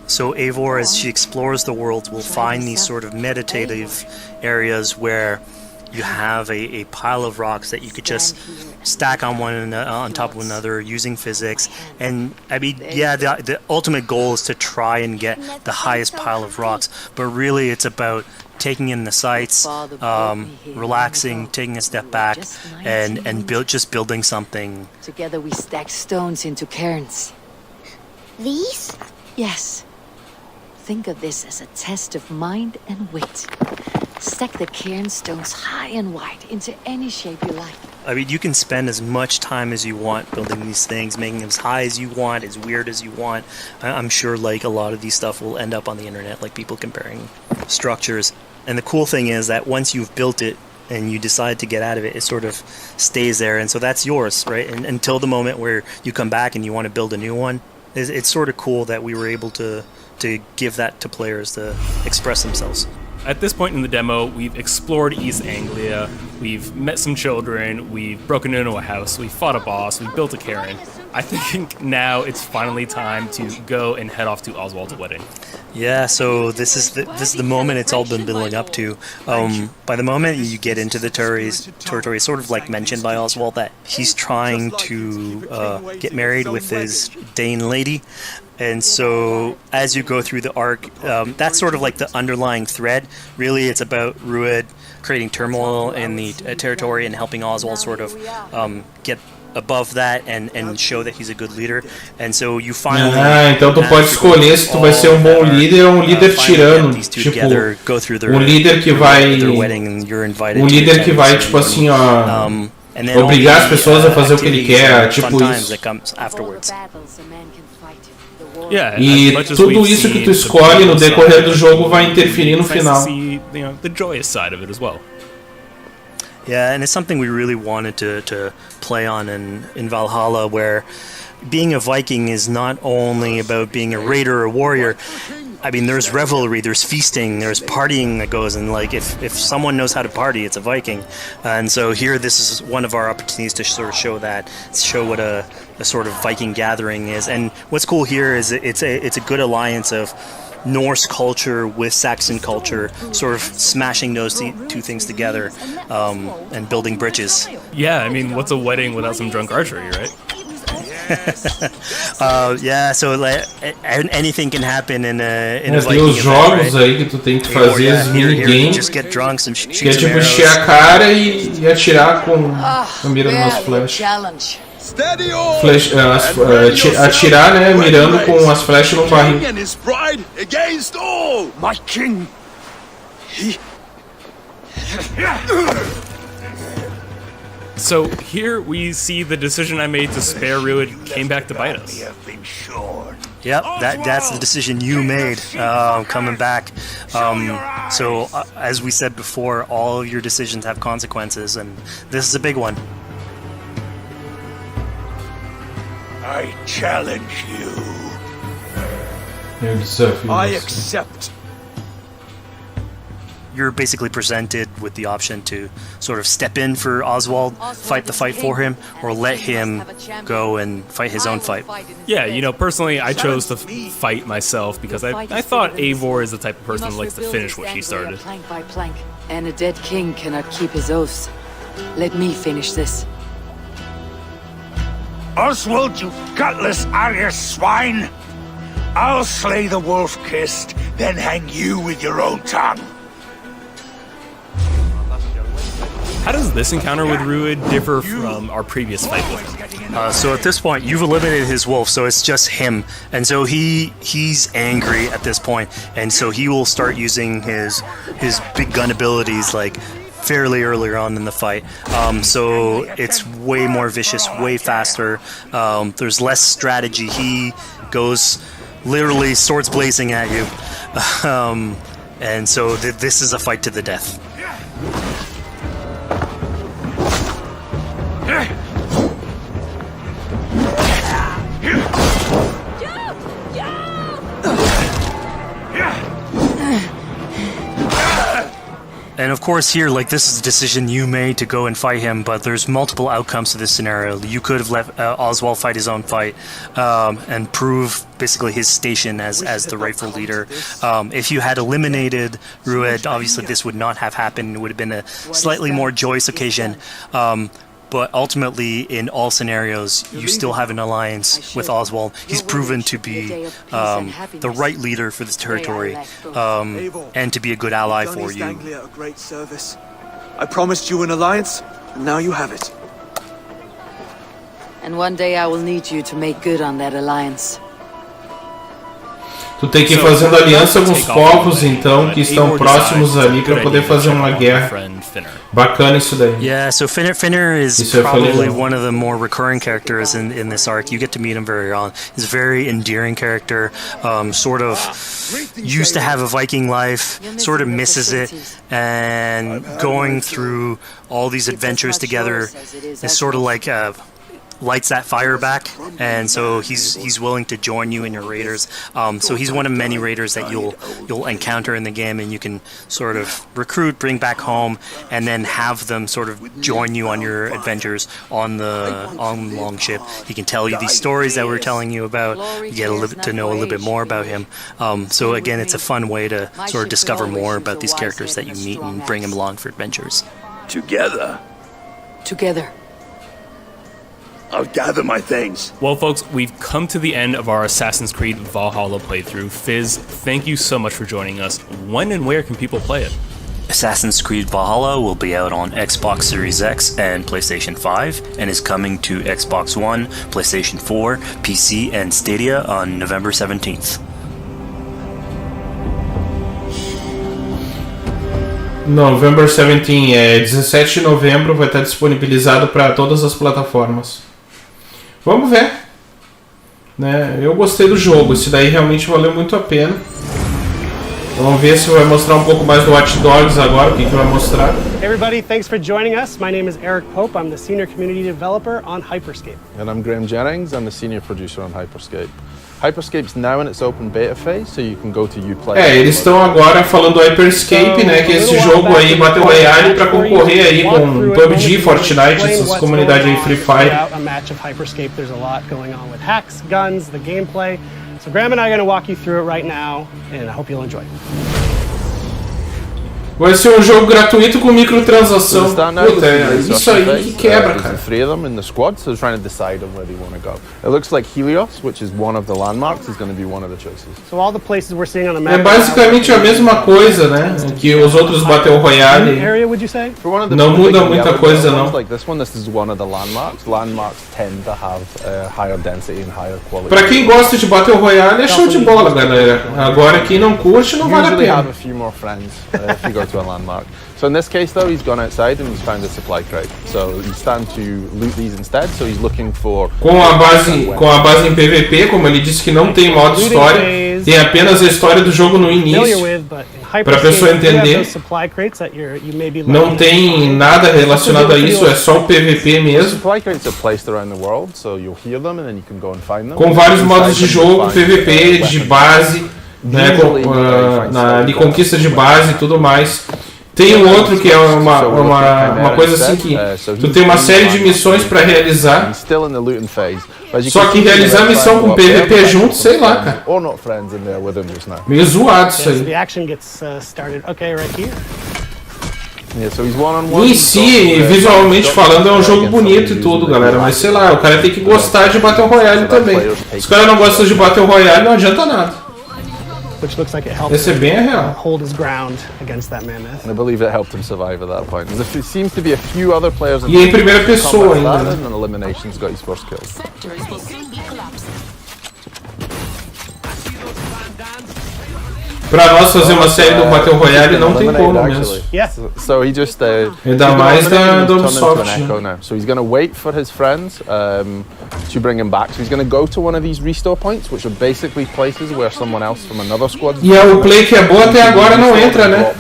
So Eivor, as she explores the world, will find these sort of meditative areas where you have a pile of rocks that you could just stack on top of another using physics. And I mean, yeah, the ultimate goal is to try and get the highest pile of rocks, but really it's about taking in the sights, relaxing, taking a step back, and just building something. Together we stack stones into cairns. These? Yes. Think of this as a test of mind and wit. Stack the cairn stones high and wide into any shape you like. I mean, you can spend as much time as you want building these things, making them as high as you want, as weird as you want. I'm sure like a lot of these stuff will end up on the internet, like people comparing structures. And the cool thing is that once you've built it and you decide to get out of it, it sort of stays there. And so that's yours, right? And until the moment where you come back and you want to build a new one, it's sort of cool that we were able to give that to players to express themselves. At this point in the demo, we've explored East Anglia, we've met some children, we've broken into a house, we fought a boss, we built a cairn. I think now it's finally time to go and head off to Oswald's wedding. Yeah, so this is the moment it's all been building up to. By the moment you get into the territory, it's sort of like mentioned by Oswald that he's trying to get married with his Dane lady. And so as you go through the arc, that's sort of like the underlying thread. Really, it's about Rued creating turmoil in the territory and helping Oswald sort of get above that and show that he's a good leader. And so you finally então tu pode escolher se tu vai ser bom líder ou líder tirano, tipo líder que vai líder que vai tipo assim, ó, obrigar as pessoas a fazer o que ele quer, tipo isso. E tudo isso que tu escolhe no decorrer do jogo vai interferir no final. The joyous side of it as well. Yeah, and it's something we really wanted to play on in Valhalla, where being a Viking is not only about being a raider or a warrior. I mean, there's revelry, there's feasting, there's partying that goes, and like if someone knows how to party, it's a Viking. And so here, this is one of our opportunities to sort of show what a sort of Viking gathering is. And what's cool here is it's a good alliance of Norse culture with Saxon culture, sort of smashing those two things together and building bridges. Yeah, I mean, what's a wedding without some drunk archery, right? Yeah, so like, anything can happen in a Viking event, jogos aí que tu tem que fazer, as minigames, just get drunk, some que é tipo encher a cara e atirar com a mira nas flechas. Atirar, né, mirando com as flechas no barril. So here we see the decision I made to spare Rued came back to bite us. Yep, that's the decision you made, coming back. So as we said before, all of your decisions have consequences, and this is a big one. I challenge you. I accept. You're basically presented with the option to sort of step in for Oswald, fight the fight for him, or let him go and fight his own fight. Yeah, you know, personally, I chose to fight myself because I thought Eivor is the type of person who likes to finish what she started. Plank by plank, and a dead king cannot keep his oaths. Let me finish this. Oswald, you gutless Arya swine! I'll slay the wolf-kissed, then hang you with your own tongue. How does this encounter with Rued differ from our previous fight with him? So at this point, you've eliminated his wolf, so it's just him. And so he's angry at this point, and so he will start using his big gun abilities like fairly earlier on in the fight. So it's way more vicious, way faster. There's less strategy. He goes literally swords blazing at you. And so this is a fight to the death. And of course here, like, this is a decision you made to go and fight him, but there's multiple outcomes to this scenario. You could have let Oswald fight his own fight and prove basically his station as the rightful leader. If you had eliminated Rued, obviously this would not have happened. It would have been a slightly more joyous occasion. But ultimately, in all scenarios, you still have an alliance with Oswald. He's proven to be the right leader for this territory and to be a good ally for you. A great service. I promised you an alliance, and now you have it. And one day I will need you to make good on that alliance. Tu tem que ir fazendo aliança com os povos, então, que estão próximos ali para poder fazer uma guerra. Bacana isso daí. Yeah, so Finner is probably one of the more recurring characters in this arc. You get to meet him very early. He's a very endearing character, sort of used to have a Viking life, sort of misses it, and going through all these adventures together is sort of like lights that fire back, and so he's willing to join you in your raiders. So he's one of many raiders that you'll encounter in the game, and you can sort of recruit, bring back home, and then have them sort of join you on your adventures on the longship. He can tell you these stories that we're telling you about. You get to know a little bit more about him. So again, it's a fun way to sort of discover more about these characters that you meet and bring them along for adventures. Together. I'll gather my things. Well, folks, we've come to the end of our Assassin's Creed Valhalla playthrough. Fizz, thank you so much for joining us. When and where can people play it? Assassin's Creed Valhalla will be out on Xbox Series X and PlayStation 5, and is coming to Xbox One, PlayStation 4, PC, and Stadia on November 17th. November 17, 17 de novembro, vai estar disponibilizado para todas as plataformas. Vamos ver, né? Eu gostei do jogo, esse daí realmente valeu muito a pena. Vamos ver se vai mostrar um pouco mais do Watch Dogs agora, o que vai mostrar. Hey everybody, thanks for joining us. My name is Eric Pope. I'm the Senior Community Developer on Hyperscape. And I'm Graham Jennings. I'm the Senior Producer on Hyperscape. Hyperscape's now in its open beta phase, so you can go to Uplay. Eles estão agora falando do Hyperscape, né, que é esse jogo aí, Battle Royale, para concorrer aí com PUBG, Fortnite, essas comunidades aí, Free Fire. A match of Hyperscape, there's a lot going on with hacks, guns, the gameplay. So Graham and I are going to walk you through it right now, and I hope you'll enjoy. Vai ser um jogo gratuito com microtransação. Puta, isso aí que quebra, cara. Three of them in the squad, so trying to decide on where they want to go. It looks like Helios, which is one of the landmarks, is going to be one of the choices. So all the places we're seeing on the map. É basicamente a mesma coisa, né, que os outros Battle Royale. Não muda muita coisa, não. Like this is one of the landmarks. Landmarks tend to have higher density and higher quality. Pra quem gosta de Battle Royale, é show de bola, galera. Agora quem não curte, não vale a pena. Have a few more friends if you go to a landmark. So in this case though, he's gone outside and he's found a supply crate. So he's starting to loot these instead, so he's looking for... Com a base em PVP, como ele disse que não tem modo história, tem apenas a história do jogo no início, para a pessoa entender. Não tem nada relacionado a isso, é só o PVP mesmo. Com vários modos de jogo, PVP, de base, né, de conquista de base e tudo mais. Tem um outro que é uma coisa assim que tu tem uma série de missões para realizar. Só que realizar missão com PVP junto, sei lá, cara. Meio zoado isso aí. Em si, visualmente falando, é um jogo bonito e tudo, galera. Mas sei lá, o cara tem que gostar de Battle Royale também. Se o cara não gosta de Battle Royale, não adianta nada. Which looks like it helped him hold his ground against that mammoth. And I believe it helped him survive at that point. There seems to be a few other players e em primeira pessoa ainda, né? And eliminations got his first kill. Pra nós fazer uma série do Battle Royale não tem como mesmo. So he just ainda mais da Ubisoft. So he's going to wait for his friends to bring him back. So he's going to go to one of these restore points, which are basically places where someone else from another squad. E o play que é bom até agora não entra, né?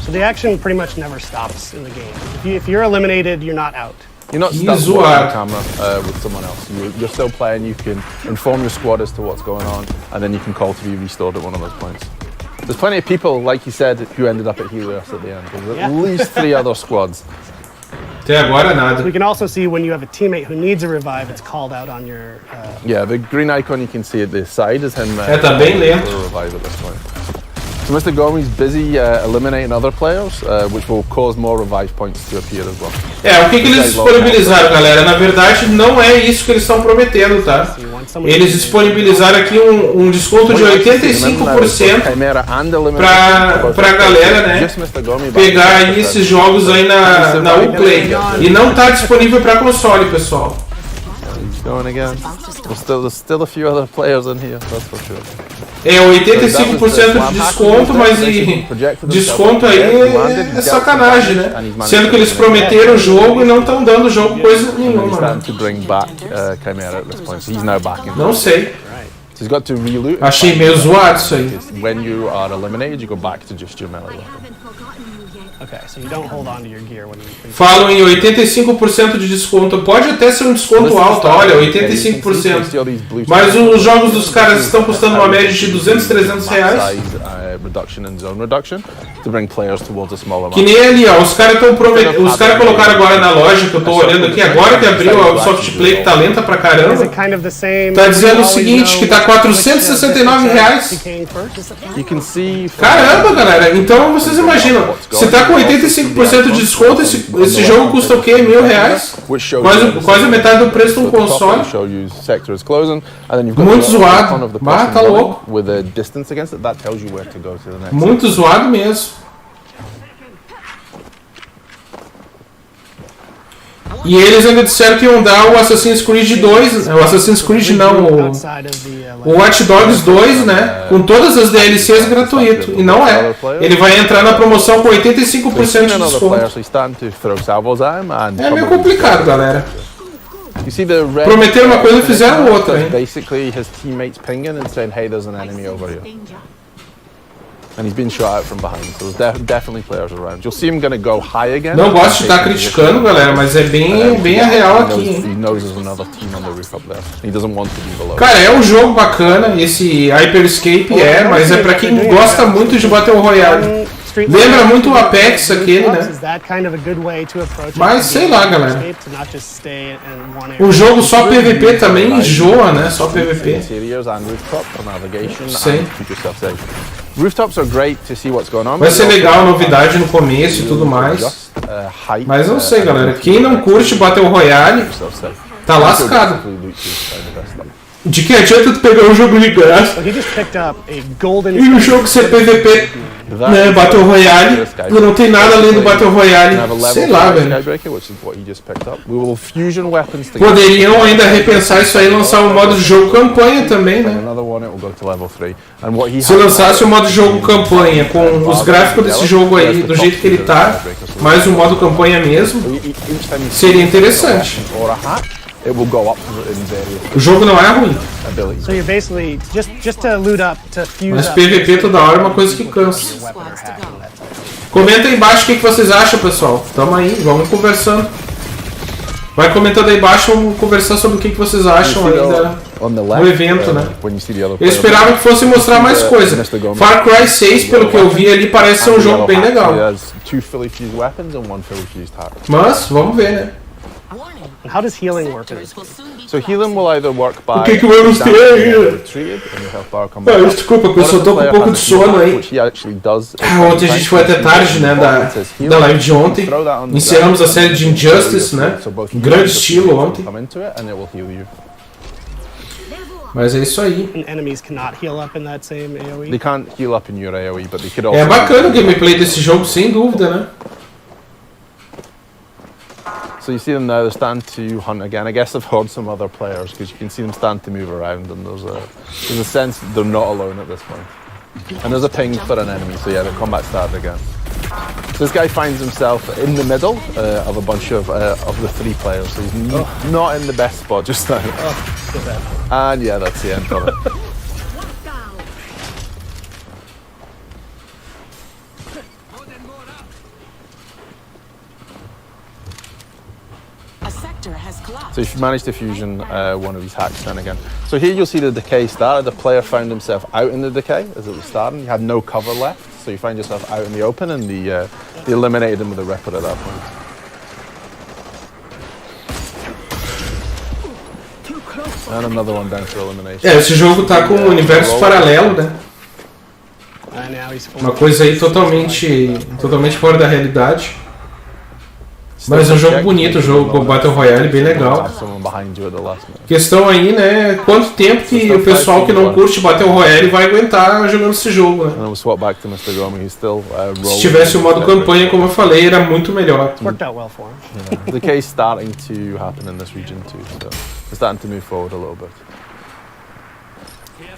So the action pretty much never stops in the game. If you're eliminated, you're not out. You're not stuck on the camera with someone else. You're still playing. You can inform your squad as to what's going on, and then you can call to be restored at one of those points. There's plenty of people, like you said, who ended up at Helios at the end. There's at least 3 other squads. Até agora nada. We can also see when you have a teammate who needs a revive, it's called out on your. Yeah, the green icon you can see at the side is him. Tá bem lento. Revive at this point. So Mr. Gomi's busy eliminating other players, which will cause more revive points to appear as well. O que eles disponibilizaram, galera? Na verdade, não é isso que eles estão prometendo, tá? Eles disponibilizaram aqui um desconto de 85% pra galera, né, pegar aí esses jogos aí na Uplay. E não tá disponível pra console, pessoal. Going again. There's still a few other players in here, that's for sure. 85% de desconto, mas desconto aí é sacanagem, né? Sendo que eles prometeram o jogo e não estão dando o jogo coisa nenhuma. Não sei. Achei meio zoado isso aí. When you are eliminated, you go back to just your melee. Falam em 85% de desconto. Pode até ser um desconto alto, olha, 85%. Mas os jogos dos caras estão custando uma média de 200, 300 reais. Que nem ali, ó. Os caras colocaram agora na loja, que eu tô olhando aqui, agora que abriu a Ubisoft Play, que tá lenta pra caramba. Tá dizendo o seguinte, que tá 469 reais. Caramba, galera. Então vocês imaginam, se tá com 85% de desconto, esse jogo custa o quê? R$1.000? Quase a metade do preço de um console. Muito zoado. Tá louco. Muito zoado mesmo. E eles ainda disseram que iam dar o Assassin's Creed 2, o Assassin's Creed não, o Watch Dogs 2, né, com todas as DLCs gratuito, e não é. Ele vai entrar na promoção com 85% de desconto. É meio complicado, galera. Prometeram uma coisa e fizeram outra, hein. And he's been shot out from behind, so there's definitely players around. You'll see him going to go high again. Não gosto de estar criticando, galera, mas é bem a real aqui. He knows there's another team on the roof up there. He doesn't want to be below. Cara, é um jogo bacana, esse Hyperscape mas é pra quem gosta muito de Battle Royale. Lembra muito o Apex aquele, né? Mas sei lá, galera. O jogo só PVP também enjoa, né? Só PVP. Sei. Vai ser legal, novidade no começo e tudo mais. Mas não sei, galera. Quem não curte Battle Royale tá lascado. De que adianta tu pegar um jogo de graça e um jogo ser PVP, né, Battle Royale, e não tem nada além do Battle Royale, sei lá, velho. Poderiam ainda repensar isso aí e lançar um modo de jogo campanha também, né? Se lançasse o modo de jogo campanha com os gráficos desse jogo aí, do jeito que ele tá, mais um modo campanha mesmo, seria interessante. O jogo não é ruim. Mas PVP toda hora é uma coisa que cansa. Comenta aí embaixo o que vocês acham, pessoal. Tamo aí, vamos conversando. Vai comentando aí embaixo, vamos conversar sobre o que vocês acham aí do evento, né? Eu esperava que fosse mostrar mais coisa. Far Cry 6, pelo que eu vi ali, parece ser um jogo bem legal. Mas, vamos ver, né? How does healing work? So healing will either work by o que eu gostei ainda? Desculpa, que eu só tô com um pouco de sono aí. Ontem a gente foi até tarde, né, da live de ontem. Encerramos a série de Injustice, né? Grande estilo ontem. Mas é isso aí. É bacana o gameplay desse jogo, sem dúvida, né? So you see them now, they're starting to hunt again. I guess I've heard some other players because you can see them starting to move around, and there's a sense that they're not alone at this point. And there's a ping for an enemy, so yeah, the combat started again. So this guy finds himself in the middle of a bunch of the 3 players, so he's not in the best spot just now. And yeah, that's the end of it. A second So if you manage to fusion one of these hacks then again. So here you'll see the decay started. The player found himself out in the decay as it was starting. You had no cover left, so you find yourself out in the open, and they eliminated him with a Ripper at that point. And another one down for elimination. Esse jogo tá com um universo paralelo, né? Uma coisa aí totalmente fora da realidade. Mas é um jogo bonito, um jogo Battle Royale bem legal. Questão aí, né? Quanto tempo que o pessoal que não curte Battle Royale vai aguentar jogando esse jogo, né? Se tivesse o modo campanha, como eu falei, era muito melhor. The case starting to happen in this region too, so we're starting to move forward a little bit.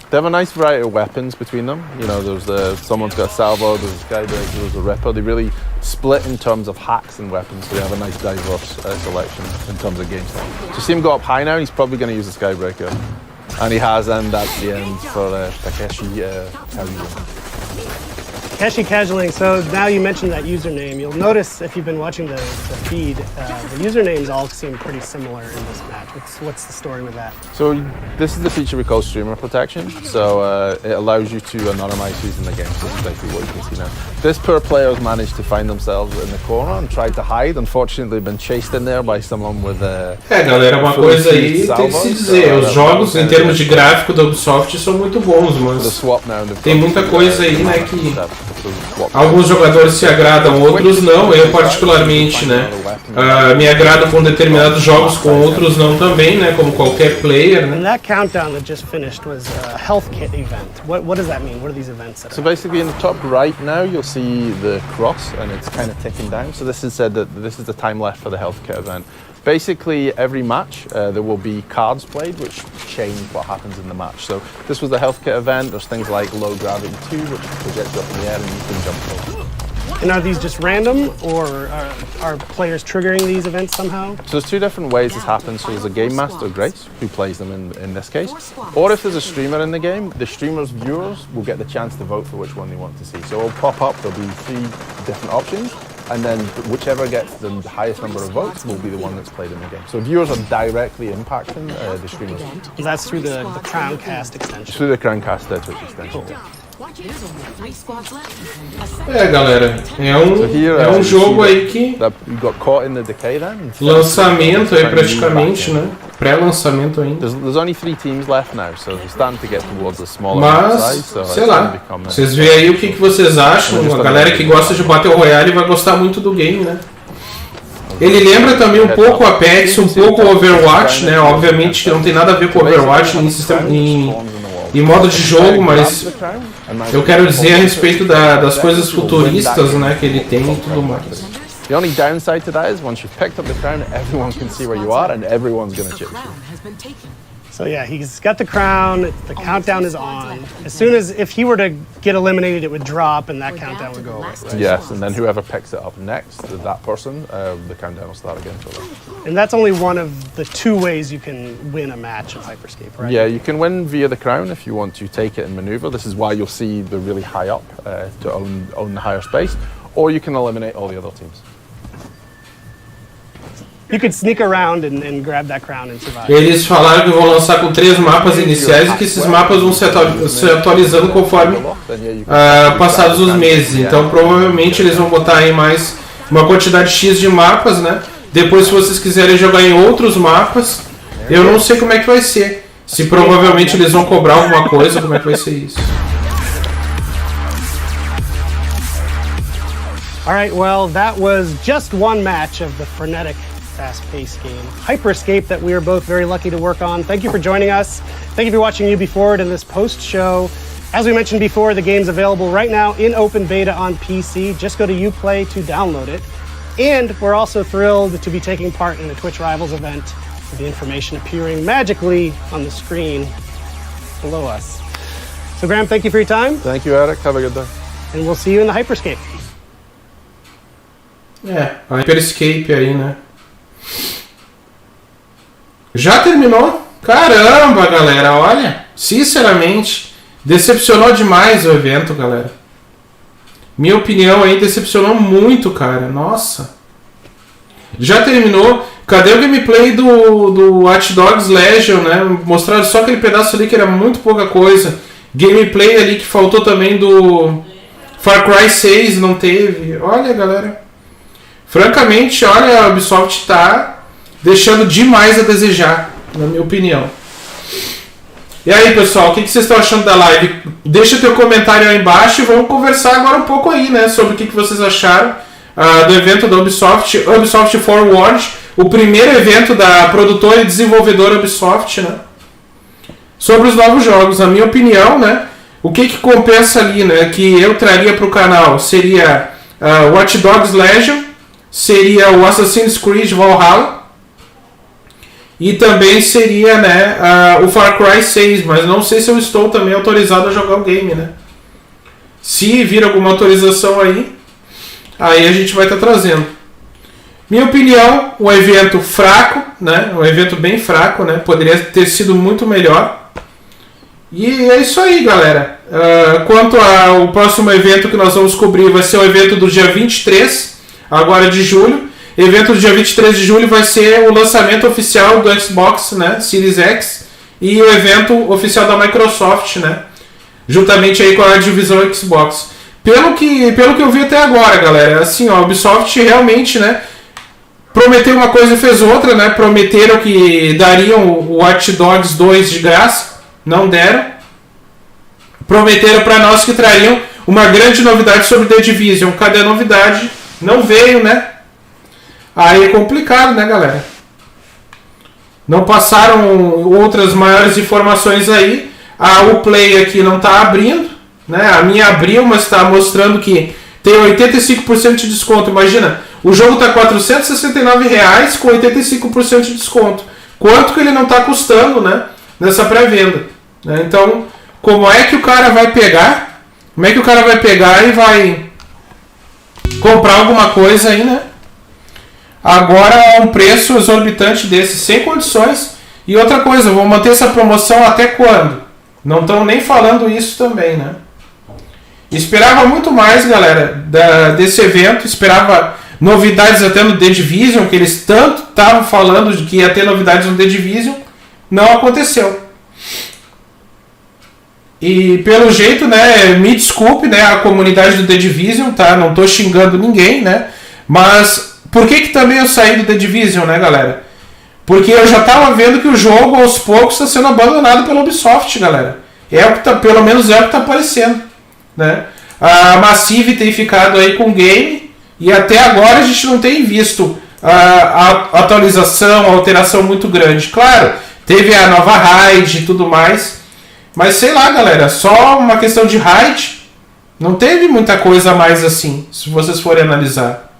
They have a nice variety of weapons between them. You know, someone's got a salvo, there's a skybreaker, there's a Ripper. They really split in terms of hacks and weapons, so they have a nice diverse selection in terms of game style. So you see him go up high now, he's probably going to use a skybreaker. And he has, and that's the end for Takeshi Takeshi Casualing, so now you mentioned that username. You'll notice if you've been watching the feed, the usernames all seem pretty similar in this match. What's the story with that? So this is the feature we call streamer protection. So it allows you to anonymize who's in the game. So this is basically what you can see now. This poor player has managed to find themselves in the corner and tried to hide. Unfortunately, been chased in there by someone with a... galera, uma coisa aí tem que se dizer. Os jogos, em termos de gráfico da Ubisoft, são muito bons, mas tem muita coisa aí, né, que alguns jogadores se agradam, outros não. Eu particularmente, né, me agrado com determinados jogos, com outros não também, né, como qualquer player, né. And that countdown that just finished was a health kit event. What does that mean? What are these events? So basically in the top right now you'll see the cross and it's kind of ticking down. So this is said that this is the time left for the health kit event. Basically, every match there will be cards played which change what happens in the match. So this was the health kit event. There's things like low gravity 2, which projects you up in the air and you can jump over. And are these just random, or are players triggering these events somehow? So there's two different ways this happens. So there's a game master, Grace, who plays them in this case. Or if there's a streamer in the game, the streamer's viewers will get the chance to vote for which one they want to see. So it'll pop up, there'll be 3 different options. And then whichever gets the highest number of votes will be the one that's played in the game. So viewers are directly impacting the streamers. That's through the Crowncast extension. Through the Crowncast Twitch extension. Galera, é um jogo aí que lançamento aí praticamente, né? Pré-lançamento ainda. Mas, sei lá, vocês veem aí o que vocês acham. A galera que gosta de Battle Royale vai gostar muito do game, né? Ele lembra também um pouco o Apex, um pouco o Overwatch, né? Obviamente que não tem nada a ver com o Overwatch em modo de jogo, mas eu quero dizer a respeito das coisas futuristas, né, que ele tem e tudo mais. The only downside to that is once you've picked up the crown, everyone can see where you are and everyone's going to chase you. So yeah, he's got the crown, the countdown is on. As soon as, if he were to get eliminated, it would drop and that countdown would go away, right? Yes, and then whoever picks it up next, that person, the countdown will start again for them. And that's only one of the 2 ways you can win a match of Hyperscape, right? Yeah, you can win via the crown if you want to take it and maneuver. This is why you'll see the really high up to own the higher space. Or you can eliminate all the other teams. You could sneak around and grab that crown and survive. Eles falaram que vão lançar com 3 mapas iniciais e que esses mapas vão se atualizando conforme passados os meses. Então provavelmente eles vão botar aí mais uma quantidade X de mapas, né? Depois, se vocês quiserem jogar em outros mapas, eu não sei como é que vai ser. Se provavelmente eles vão cobrar alguma coisa, como é que vai ser isso? Alright, well, that was just one match of the frenetic, fast-paced game, Hyperscape, that we are both very lucky to work on. Thank you for joining us. Thank you for watching UB Forward in this post-show. As we mentioned before, the game's available right now in open beta on PC. Just go to Uplay to download it. And we're also thrilled to be taking part in a Twitch Rivals event with the information appearing magically on the screen below us. So Graham, thank you for your time. Thank you, Eric. Have a good day. And we'll see you in the Hyperscape. A Hyperscape aí, né? Já terminou? Caramba, galera, olha, sinceramente, decepcionou demais o evento, galera. Minha opinião aí, decepcionou muito, cara, nossa. Já terminou, Cadê o gameplay do Watch Dogs Legion, né? Mostraram só aquele pedaço ali que era muito pouca coisa. Gameplay ali que faltou também do Far Cry 6, não teve. Olha, galera. Francamente, olha, a Ubisoft tá deixando demais a desejar, na minha opinião. E aí, pessoal, o que vocês estão achando da live? Deixa teu comentário aí embaixo e vamos conversar agora um pouco aí, né? Sobre o que vocês acharam do evento da Ubisoft, Ubisoft Forward, o primeiro evento da produtora e desenvolvedora Ubisoft, né? Sobre os novos jogos, na minha opinião, né? O que compensa ali, né? Que eu traria para o canal seria Watch Dogs Legion, seria o Assassin's Creed Valhalla e também seria, né, o Far Cry 6, mas não sei se eu estou também autorizado a jogar o game, né? Se vir alguma autorização aí a gente vai estar trazendo. Minha opinião, um evento fraco, né? Um evento bem fraco, né? Poderia ter sido muito melhor. E é isso aí, galera. Quanto ao próximo evento que nós vamos cobrir, vai ser o evento do dia 23, agora de julho. Evento do dia 23 de julho vai ser o lançamento oficial do Xbox, né? Series X, e o evento oficial da Microsoft, né? Juntamente aí com a divisão Xbox. Pelo que eu vi até agora, galera, assim, ó, a Ubisoft realmente, né, prometeu uma coisa e fez outra, né? Prometeram que dariam o Watch Dogs 2 de graça, não deram. Prometeram para nós que trariam uma grande novidade sobre The Division. Cadê a novidade? Não veio, né? Aí é complicado, né, galera? Não passaram outras maiores informações aí. O Play aqui não está abrindo, né? A minha abriu, mas está mostrando que tem 85% de desconto. Imagina, o jogo está R$ 469 com 85% de desconto. Quanto que ele não está custando, né, nessa pré-venda, né? Então, como é que o cara vai pegar? Como é que o cara vai pegar e vai comprar alguma coisa aí, né? Agora um preço exorbitante desse, sem condições. E outra coisa, vão manter essa promoção até quando? Não estão nem falando isso também, né? Esperava muito mais, galera, desse evento. Esperava novidades até no The Division, que eles tanto estavam falando de que ia ter novidades no The Division. Não aconteceu. E pelo jeito, né, me desculpe, né, a comunidade do The Division, tá? Não tô xingando ninguém, né? Mas por que também eu saí do The Division, né, galera? Porque eu já tava vendo que o jogo, aos poucos, está sendo abandonado pela Ubisoft, galera. É o que tá, pelo menos é o que tá aparecendo, né? A Massive tem ficado aí com o game e até agora a gente não tem visto a atualização, a alteração muito grande. Claro, teve a nova raid e tudo mais, mas sei lá, galera, só uma questão de raid, não teve muita coisa a mais assim, se vocês forem analisar.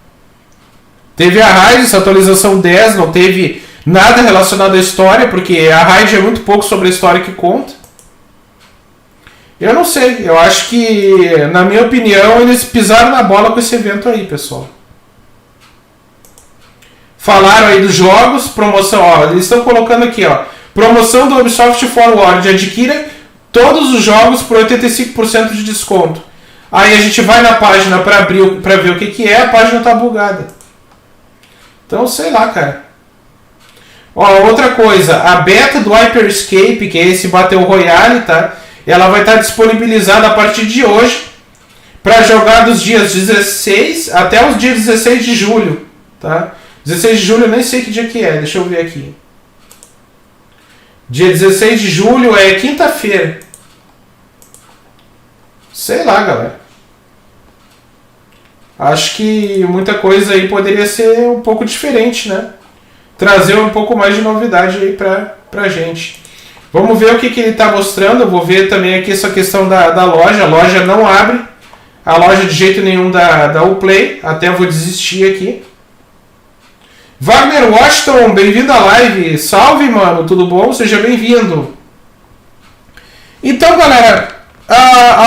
Teve a raid, essa atualização 10, não teve nada relacionado à história, porque a raid é muito pouco sobre a história que conta. Eu não sei, eu acho que, na minha opinião, eles pisaram na bola com esse evento aí, pessoal. Falaram aí dos jogos, promoção, ó, eles estão colocando aqui, ó, promoção do Ubisoft Forward, adquira todos os jogos por 85% de desconto. Aí a gente vai na página para ver o que é, a página tá bugada. Então, sei lá, cara. Ó, outra coisa, a beta do Hyperscape, que é esse Battle Royale, tá? Ela vai estar disponibilizada a partir de hoje para jogar dos dias 16 até os dias 16 de julho, tá? 16 de julho eu nem sei que dia que é, deixa eu ver aqui. Dia 16 de julho é quinta-feira. Sei lá, galera. Acho que muita coisa aí poderia ser um pouco diferente, né? Trazer um pouco mais de novidade aí pra gente. Vamos ver o que ele está mostrando. Eu vou ver também aqui essa questão da loja. A loja não abre. A loja de jeito nenhum da Uplay. Até vou desistir aqui. Wagner Washington, bem-vindo à live. Salve, mano. Tudo bom? Seja bem-vindo. Então, galera,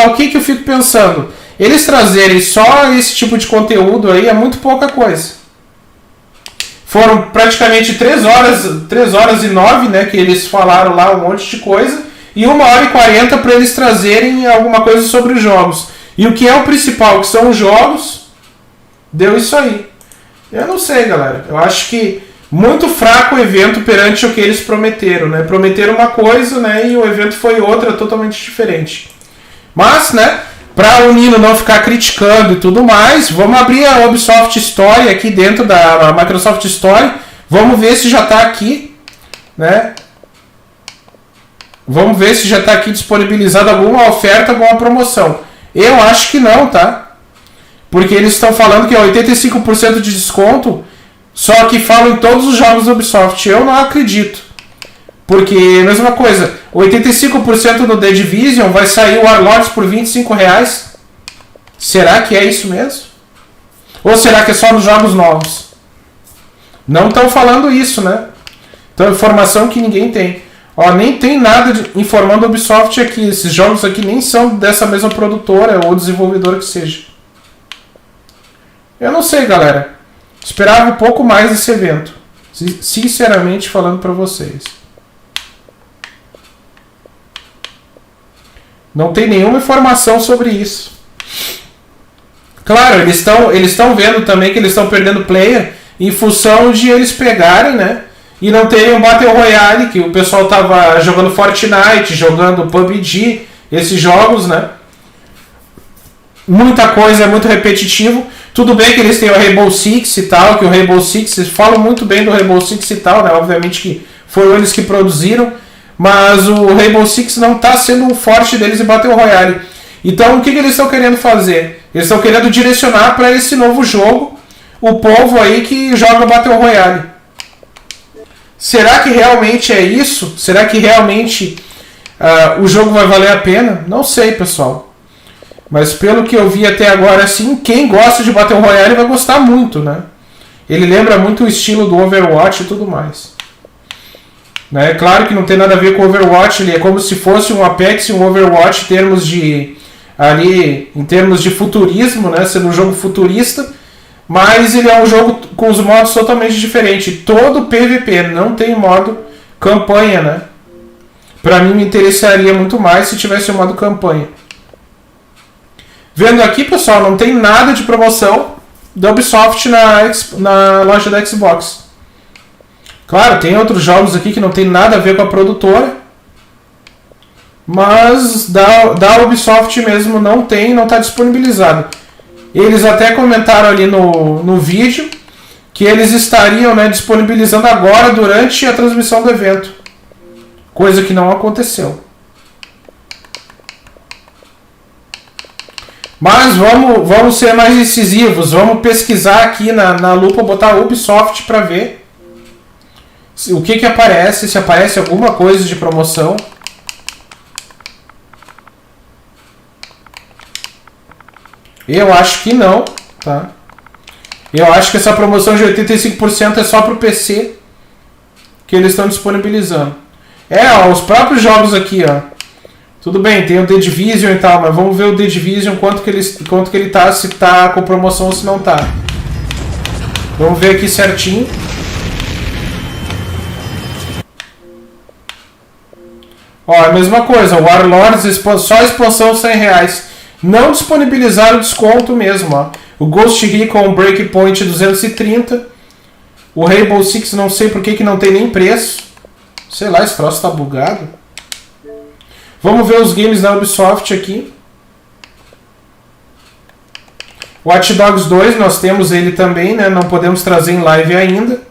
o que eu fico pensando? Eles trazerem só esse tipo de conteúdo aí é muito pouca coisa. Foram praticamente 3 horas e 9, né, que eles falaram lá um monte de coisa, e 1 hora e 40 para eles trazerem alguma coisa sobre os jogos. E o que é o principal, que são os jogos, deu isso aí. Eu não sei, galera. Eu acho que muito fraco o evento perante o que eles prometeram, né? Prometeram uma coisa, né? E o evento foi outra, totalmente diferente. Mas, né? Para o Nino não ficar criticando e tudo mais, vamos abrir a Ubisoft Story aqui dentro da Microsoft Story. Vamos ver se já está aqui, né? Vamos ver se já está aqui disponibilizado alguma oferta, alguma promoção. Eu acho que não, tá? Porque eles estão falando que é 85% de desconto, só que falam em todos os jogos da Ubisoft. Eu não acredito. Porque, mesma coisa, 85% no The Division vai sair o Warlords por R$25. Será que é isso mesmo? Ou será que é só nos jogos novos? Não estão falando isso, né? Então, informação que ninguém tem. Ó, nem tem nada informando a Ubisoft aqui. Esses jogos aqui nem são dessa mesma produtora ou desenvolvedora que seja. Eu não sei, galera. Esperava um pouco mais desse evento. Sinceramente falando para vocês. Não tem nenhuma informação sobre isso. Claro, eles estão vendo também que eles estão perdendo player em função de eles pegarem, né? E não terem um Battle Royale, que o pessoal tava jogando Fortnite, jogando PUBG, esses jogos, né? Muita coisa, é muito repetitivo. Tudo bem que eles têm o Rainbow Six e tal, que o Rainbow Six, eles falam muito bem do Rainbow Six e tal, né? Obviamente que foram eles que produziram, mas o Rainbow Six não está sendo o forte deles em Battle Royale. Então o que eles estão querendo fazer? Eles estão querendo direcionar para esse novo jogo o povo aí que joga Battle Royale. Será que realmente é isso? Será que realmente o jogo vai valer a pena? Não sei, pessoal. Mas pelo que eu vi até agora, assim, quem gosta de Battle Royale vai gostar muito, né? Ele lembra muito o estilo do Overwatch e tudo mais. Né? Claro que não tem nada a ver com o Overwatch, ele é como se fosse um Apex e um Overwatch em termos de futurismo, né? Sendo um jogo futurista, mas ele é um jogo com os modos totalmente diferentes. Todo PVP, não tem modo campanha, né? Pra mim me interessaria muito mais se tivesse um modo campanha. Vendo aqui, pessoal, não tem nada de promoção da Ubisoft na loja da Xbox. Claro, tem outros jogos aqui que não tem nada a ver com a produtora, mas da Ubisoft mesmo não está disponibilizado. Eles até comentaram ali no vídeo que eles estariam, né, disponibilizando agora durante a transmissão do evento, coisa que não aconteceu. Mas vamos ser mais incisivos, vamos pesquisar aqui na lupa, botar Ubisoft para ver o que aparece, se aparece alguma coisa de promoção. Eu acho que não, tá? Eu acho que essa promoção de 85% é só para o PC que eles estão disponibilizando. Ó, os próprios jogos aqui, ó. Tudo bem, tem o The Division e tal, mas vamos ver o The Division quanto que ele tá, se tá com promoção ou se não tá. Vamos ver aqui certinho. Ó, a mesma coisa, o Warlords, só a expansão R$100. Não disponibilizaram o desconto mesmo, ó. O Ghost Recon Breakpoint 230. O Rainbow Six, não sei por que não tem nem preço. Sei lá, esse troço tá bugado. Vamos ver os games da Ubisoft aqui. Watch Dogs 2, nós temos ele também, né? Não podemos trazer em live ainda.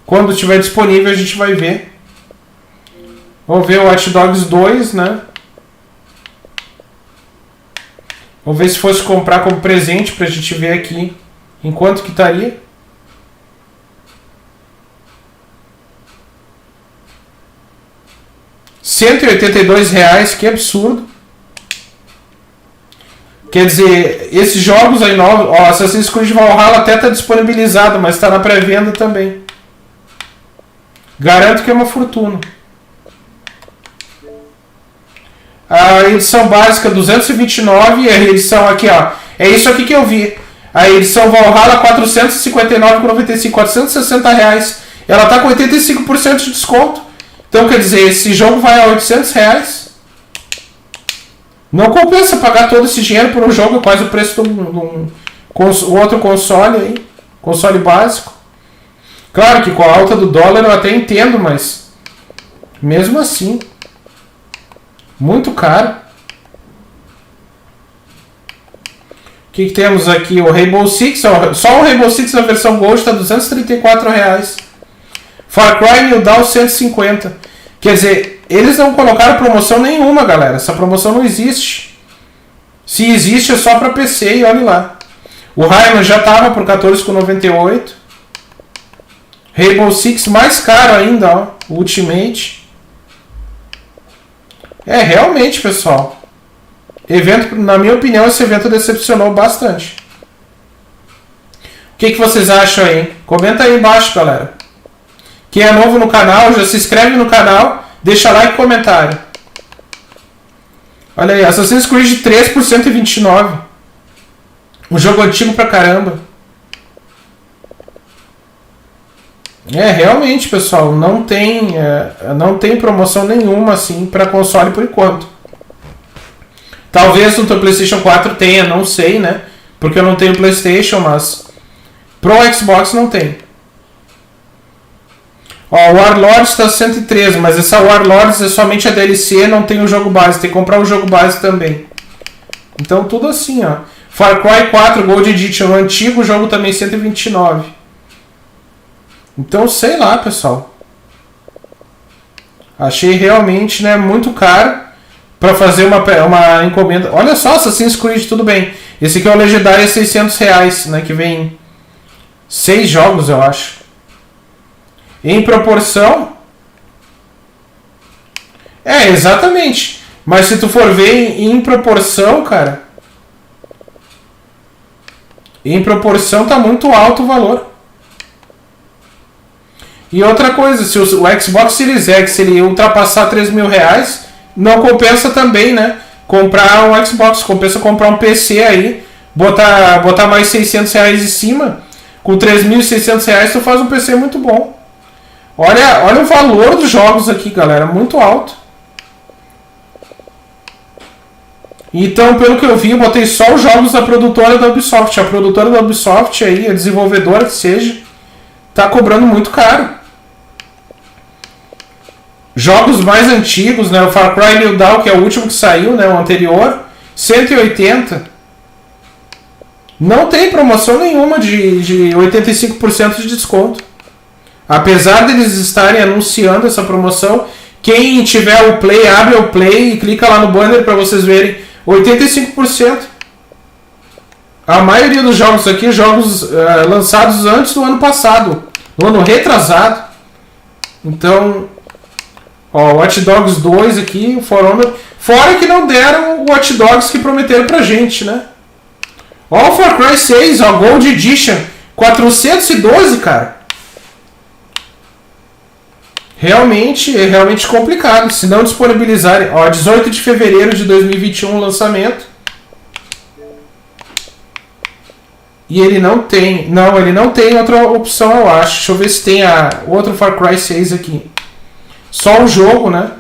Quando estiver disponível a gente vai ver. Vamos ver o Watch Dogs 2, né? Vamos ver se fosse comprar como presente pra gente ver aqui em quanto que estaria. R$182, que absurdo. Quer dizer, esses jogos aí novos, ó, Assassin's Creed Valhalla até está disponibilizado, mas está na pré-venda também. Garanto que é uma fortuna. A edição básica 229 e a edição aqui, ó, é isso aqui que eu vi. A edição Valhalla R$459,95, R$460. Ela está com 85% de desconto. Então, quer dizer, esse jogo vai a R$800. Não compensa pagar todo esse dinheiro por um jogo, quase o preço do outro console aí. Console básico. Claro que com a alta do dólar eu até entendo, mas mesmo assim, muito caro. O que temos aqui? O Rainbow Six, só o Rainbow Six na versão Gold está R$ 234. Far Cry New Dawn 150. Quer dizer, eles não colocaram promoção nenhuma, galera. Essa promoção não existe. Se existe é só para PC e olha lá. O Harman já estava por R$ 14,98. Rainbow Six mais caro ainda, ó. Ultimate. Realmente, pessoal. Evento, na minha opinião, esse evento decepcionou bastante. O que vocês acham aí? Comenta aí embaixo, galera. Quem é novo no canal, já se inscreve no canal, deixa like e comentário. Olha aí, Assassin's Creed 3 por 129. Um jogo antigo pra caramba. Realmente, pessoal, não tem promoção nenhuma assim para console por enquanto. Talvez no teu PlayStation 4 tenha, não sei, né? Porque eu não tenho PlayStation, mas pro Xbox não tem. Ó, o Warlords está 113, mas essa Warlords é somente a DLC, não tem o jogo base, tem que comprar o jogo base também. Então tudo assim, ó. Far Cry 4 Gold Edition, o antigo jogo também 129. Então, sei lá, pessoal. Achei realmente, né, muito caro para fazer uma encomenda. Olha só, Assassin's Creed, tudo bem. Esse aqui é o Legendário, é R$600, né, que vem 6 jogos, eu acho. Em proporção... exatamente. Mas se tu for ver em proporção, cara... Em proporção tá muito alto o valor. E outra coisa, se o Xbox Series X ele ultrapassar R$3.000, não compensa também, né? Comprar um Xbox, compensa comprar um PC aí, botar mais R$600 em cima. Com R$3.600 tu faz um PC muito bom. Olha o valor dos jogos aqui, galera, muito alto. Então, pelo que eu vi, eu botei só os jogos da produtora da Ubisoft. A produtora da Ubisoft aí, a desenvolvedora que seja, tá cobrando muito caro. Jogos mais antigos, né? O Far Cry New Dawn, que é o último que saiu, né? O anterior, 180. Não tem promoção nenhuma de 85% de desconto. Apesar deles estarem anunciando essa promoção, quem tiver o Play, abre o Play e clica lá no banner para vocês verem. 85%. A maioria dos jogos aqui, jogos lançados antes do ano passado, no ano retrasado. Então, ó, Watch Dogs 2 aqui, For Honor. Fora que não deram o Watch Dogs que prometeram pra gente, né? Ó, o Far Cry 6, ó, Gold Edition, 412, cara. Realmente, é realmente complicado. Se não disponibilizarem, ó, 18 de fevereiro de 2021 o lançamento. E ele não tem... Não, ele não tem outra opção, eu acho. Deixa eu ver se tem outro Far Cry 6 aqui. Só o jogo, né?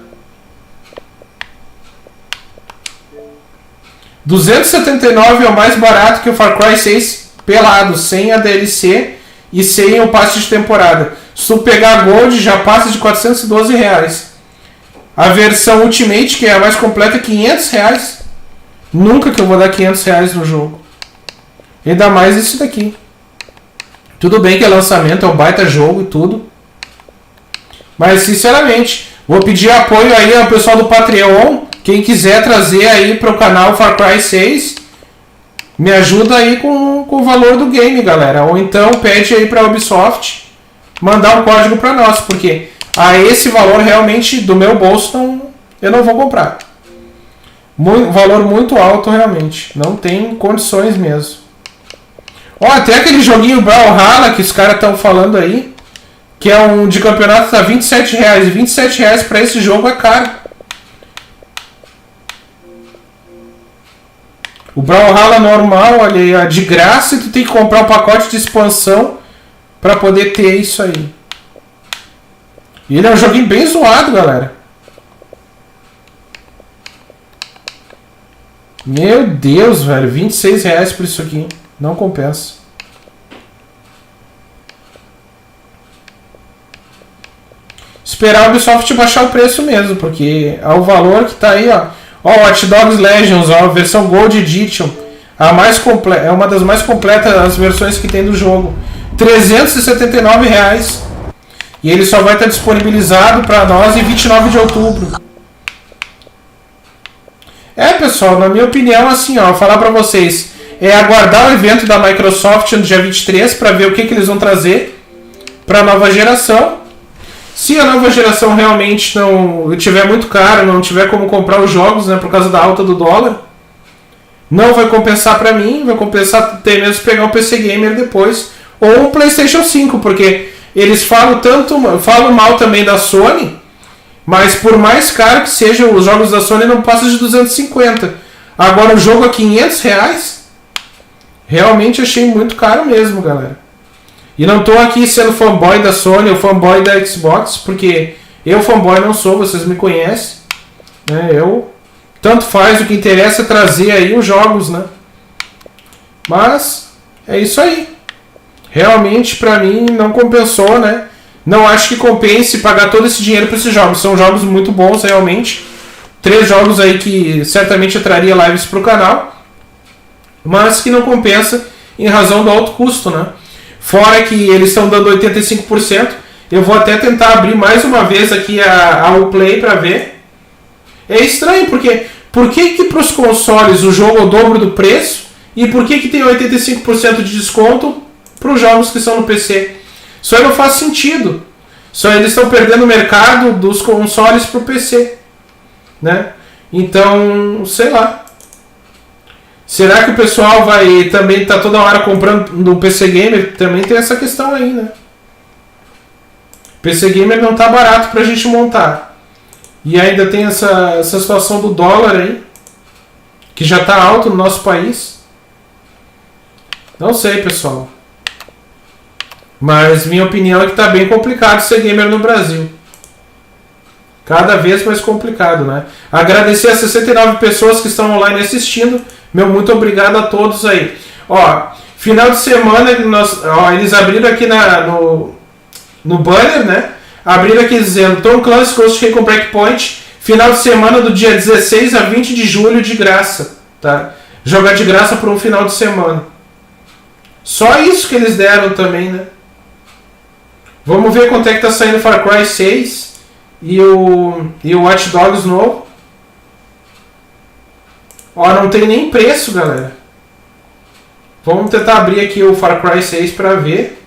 279 é o mais barato que o Far Cry 6 pelado, sem a DLC e sem o passe de temporada. Se tu pegar a Gold, já passa de R$412. A versão Ultimate, que é a mais completa, é R$500. Nunca que eu vou dar R$500 no jogo. Ainda mais esse daqui. Tudo bem que é lançamento, é um baita jogo e tudo. Mas, sinceramente, vou pedir apoio aí ao pessoal do Patreon. Quem quiser trazer aí para o canal Far Cry 6, me ajuda aí com o valor do game, galera. Ou então pede aí para a Ubisoft mandar um código para nós, porque a esse valor realmente do meu bolso eu não vou comprar. Valor muito alto realmente. Não tem condições mesmo. Ó, até aquele joguinho Brawlhalla que os caras estão falando aí, que é um de campeonato, tá R$27. R$27 para esse jogo é caro. O Brawlhalla normal, olha, de graça, e tu tem que comprar um pacote de expansão para poder ter isso aí. E ele é um joguinho bem zoado, galera. Meu Deus, velho, R$26 por isso aqui. Não compensa. esperar a Ubisoft baixar o preço mesmo, porque é o valor que tá aí, ó. Ó, Watch Dogs Legends, ó, versão Gold Edition. É uma das mais completas as versões que tem do jogo. R$379. E ele só vai estar disponibilizado para nós em 29 de outubro. Pessoal, na minha opinião, assim, ó, falar para vocês, aguardar o evento da Microsoft no dia 23 para ver o que eles vão trazer para a nova geração. Se a nova geração realmente não tiver muito caro, não tiver como comprar os jogos, né, por causa da alta do dólar, não vai compensar para mim, vai compensar até mesmo pegar um PC Gamer depois, ou um PlayStation 5, porque eles falam mal também da Sony, mas por mais caro que sejam os jogos da Sony, não passa de 250. Agora o jogo a R$500, realmente achei muito caro mesmo, galera. E não tô aqui sendo fanboy da Sony ou fanboy da Xbox, porque eu fanboy não sou, vocês me conhecem, né? Eu tanto faz, o que interessa é trazer aí os jogos, né? Mas é isso aí. Realmente pra mim não compensou, né? Não acho que compense pagar todo esse dinheiro para esses jogos. São jogos muito bons realmente. 3 jogos aí que certamente eu traria lives pro canal, mas que não compensa em razão do alto custo, né? Fora que eles estão dando 85%. Eu vou até tentar abrir mais uma vez aqui a Uplay para ver. É estranho, porque por que para os consoles o jogo é o dobro do preço e por que tem 85% de desconto para os jogos que são no PC? Isso aí não faz sentido. Só eles estão perdendo o mercado dos consoles para o PC, né? Então, sei lá. Será que o pessoal vai também estar toda hora comprando no PC Gamer? Também tem essa questão aí, né? PC Gamer não tá barato pra gente montar. E ainda tem essa situação do dólar aí, que já tá alto no nosso país. Não sei, pessoal. Mas minha opinião é que tá bem complicado ser gamer no Brasil. Cada vez mais complicado, né? Agradecer a 69 pessoas que estão online assistindo. Meu muito obrigado a todos aí. Ó, final de semana eles abriram aqui no banner, né? Abriram aqui dizendo Tom Clancy's Ghost Recon Breakpoint, final de semana do dia 16 a 20 de julho de graça, tá? Jogar de graça por um final de semana. Só isso que eles deram também, né? Vamos ver quanto é que tá saindo Far Cry 6 e o Watch Dogs novo. Ó, não tem nem preço, galera. Vamos tentar abrir aqui o Far Cry 6 para ver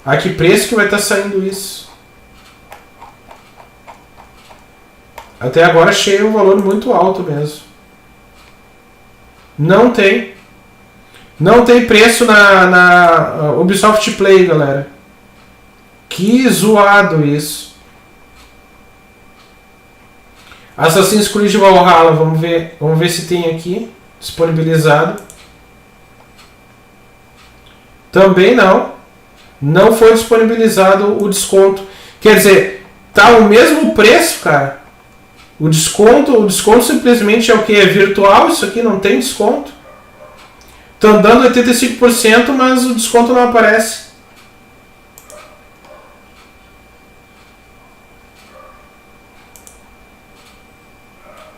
a que preço que vai estar saindo isso. Até agora achei um valor muito alto mesmo. Não tem. Não tem preço na Ubisoft Play, galera. Que zoado isso. Assassin's Creed Valhalla, vamos ver se tem aqui disponibilizado. Também não foi disponibilizado o desconto. Quer dizer, tá o mesmo preço, cara. O desconto simplesmente é o que? É virtual, isso aqui não tem desconto. Estão dando 85%, mas o desconto não aparece.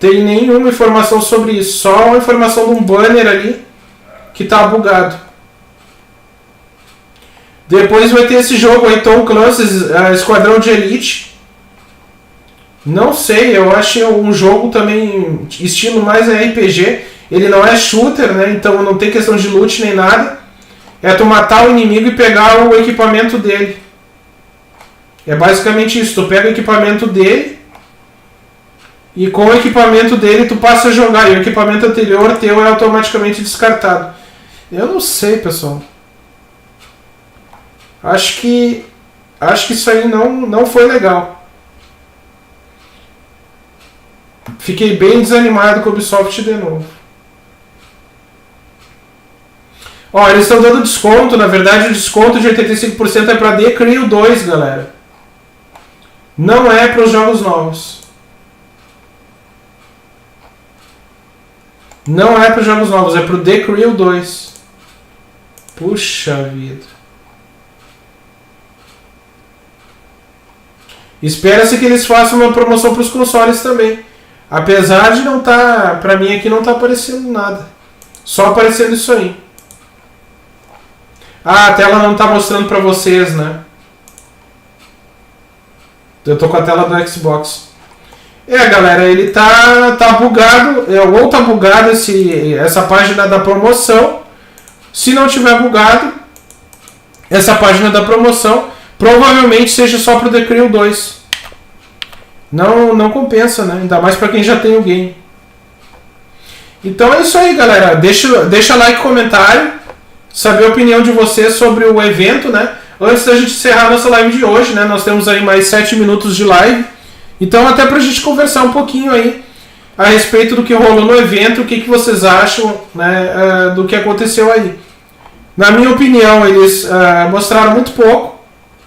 Tem nenhuma informação sobre isso, só a informação de um banner ali que tá bugado. Depois vai ter esse jogo aí, Tom Clancy's Esquadrão de Elite. Não sei, eu acho um jogo também estilo mais RPG. Ele não é shooter, né? Então não tem questão de loot nem nada. É tu matar o inimigo e pegar o equipamento dele. É basicamente isso, tu pega o equipamento dele e com o equipamento dele tu passa a jogar, e o equipamento anterior teu é automaticamente descartado. Eu não sei, pessoal. Acho que isso aí não foi legal. Fiquei bem desanimado com o Ubisoft de novo. Ó, eles estão dando desconto, na verdade o desconto de 85% é para The Crew 2, galera. Não é para os jogos novos. Não é para os jogos novos, é para o The Crew 2. Puxa vida. Espera-se que eles façam uma promoção para os consoles também. Apesar de não tá, pra mim aqui não tá aparecendo nada. Só aparecendo isso aí. Ah, a tela não tá mostrando pra vocês, né? Eu tô com a tela do Xbox. Galera, ele tá bugado. Ou tá bugado essa página da promoção. Se não tiver bugado, essa página da promoção provavelmente seja só pro The Crew 2. Não compensa, né? Ainda mais pra quem já tem o game. Então é isso aí, galera. Deixa like, comentário. Saber a opinião de vocês sobre o evento, né? Antes da gente encerrar a nossa live de hoje, né? Nós temos aí mais 7 minutos de live. Então até pra gente conversar um pouquinho aí a respeito do que rolou no evento, o que vocês acham, né, do que aconteceu aí. Na minha opinião, eles mostraram muito pouco.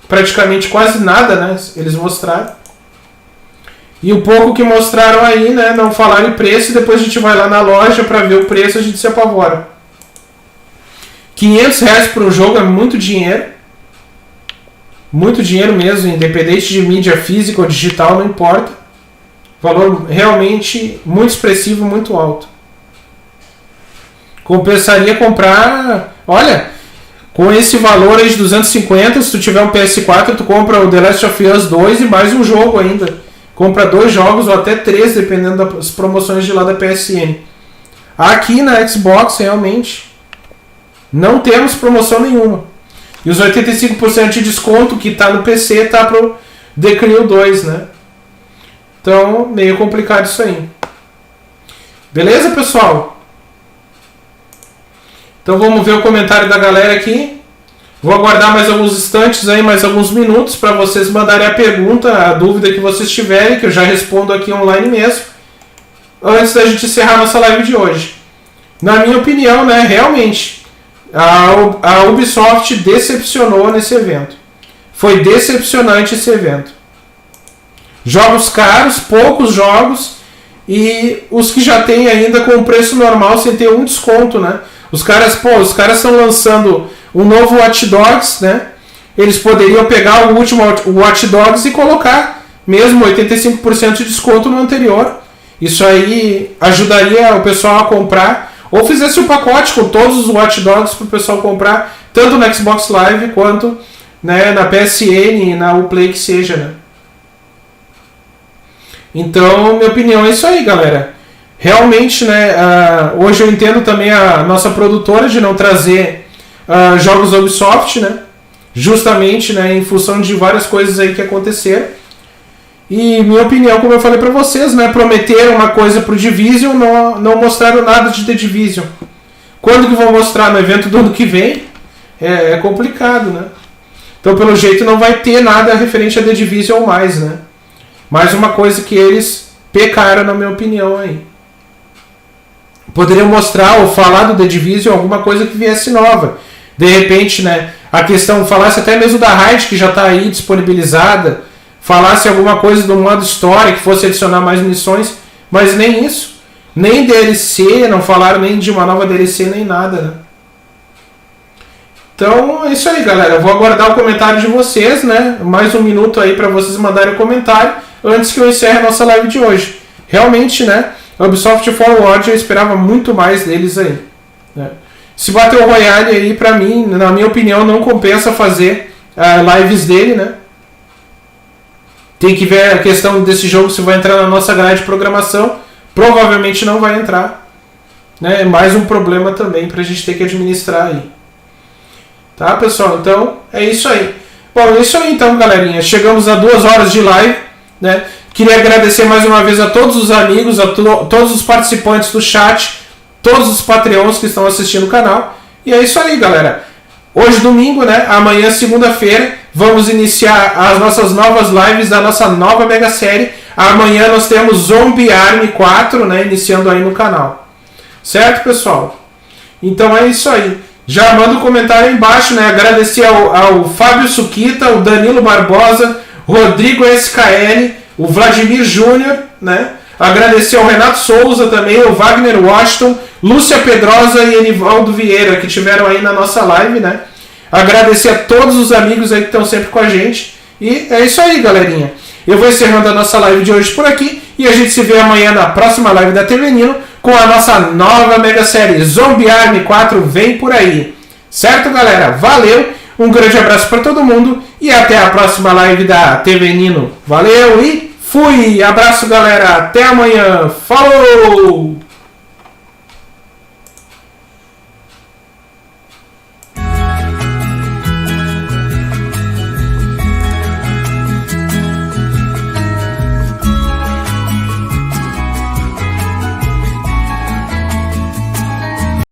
Praticamente quase nada, né? Eles mostraram. E o pouco que mostraram aí, né, não falaram em preço, e depois a gente vai lá na loja para ver o preço e a gente se apavora. R$500 por um jogo é muito dinheiro. Muito dinheiro mesmo, independente de mídia física ou digital, não importa. Valor realmente muito expressivo, muito alto. Compensaria comprar... Olha, com esse valor aí de 250, se tu tiver um PS4, tu compra o The Last of Us 2 e mais um jogo ainda. Compra 2 jogos ou até 3, dependendo das promoções de lá da PSN. Aqui na Xbox, realmente, não temos promoção nenhuma. E os 85% de desconto que está no PC está pro The Crew 2, né? Então, meio complicado isso aí. Beleza, pessoal? Então vamos ver o comentário da galera aqui. Vou aguardar mais alguns instantes aí, mais alguns minutos, para vocês mandarem a pergunta, a dúvida que vocês tiverem, que eu já respondo aqui online mesmo, antes da gente encerrar a nossa live de hoje. Na minha opinião, né, realmente, a Ubisoft decepcionou nesse evento. Foi decepcionante esse evento. Jogos caros, poucos jogos, e os que já tem ainda com preço normal, sem ter um desconto, né? Os caras estão lançando um novo Watch Dogs, né? Eles poderiam pegar o último Watch Dogs e colocar mesmo 85% de desconto no anterior. Isso aí ajudaria o pessoal a comprar. Ou fizesse um pacote com todos os Watch Dogs para o pessoal comprar, tanto no Xbox Live quanto, né, na PSN e na Uplay que seja, né? Então, minha opinião é isso aí, galera. Realmente, né, hoje eu entendo também a nossa produtora de não trazer jogos da Ubisoft, né, justamente, né, em função de várias coisas aí que aconteceram. E minha opinião, como eu falei pra vocês, né, prometeram uma coisa pro Division, não mostraram nada de The Division. Quando que vão mostrar? No evento do ano que vem? É complicado, né? Então, pelo jeito, não vai ter nada referente a The Division mais, né? Mais uma coisa que eles pecaram, na minha opinião, aí. Poderiam mostrar ou falar do The Division alguma coisa que viesse nova. De repente, né, a questão, falasse até mesmo da raid que já está aí disponibilizada, falasse alguma coisa do modo história, que fosse adicionar mais missões, mas nem isso. Nem DLC, não falaram nem de uma nova DLC, nem nada, né? Então é isso aí, galera. Eu vou aguardar o comentário de vocês, né? Mais um minuto aí para vocês mandarem o comentário antes que eu encerre a nossa live de hoje. Realmente, né, a Ubisoft Forward eu esperava muito mais deles aí, né? Se bater o Royale aí, pra mim, na minha opinião, não compensa fazer lives dele, né? Tem que ver a questão desse jogo se vai entrar na nossa grade de programação. Provavelmente não vai entrar, né? É mais um problema também pra gente ter que administrar aí. Tá, pessoal? Então, é isso aí. Bom, é isso aí então, galerinha. Chegamos a 2 horas de live, né? Queria agradecer mais uma vez a todos os amigos, a todos os participantes do chat, todos os Patreons que estão assistindo o canal. E é isso aí, galera. Hoje, domingo, né? Amanhã, segunda-feira, vamos iniciar as nossas novas lives da nossa nova mega série. Amanhã nós temos Zombie Army 4, né? Iniciando aí no canal. Certo, pessoal? Então é isso aí. Já manda um comentário aí embaixo, né? Agradecer ao Fábio Suquita, o Danilo Barbosa, Rodrigo SKL, o Vladimir Júnior, né? Agradecer ao Renato Souza também, o Wagner Washington, Lúcia Pedrosa e Enivaldo Vieira, que estiveram aí na nossa live, né? Agradecer a todos os amigos aí que estão sempre com a gente. E é isso aí, galerinha. Eu vou encerrando a nossa live de hoje por aqui e a gente se vê amanhã na próxima live da TV Nino com a nossa nova mega série Zombie Army 4 vem por aí. Certo, galera? Valeu, um grande abraço para todo mundo e até a próxima live da TV Nino. Valeu e fui! Abraço, galera! Até amanhã! Falou!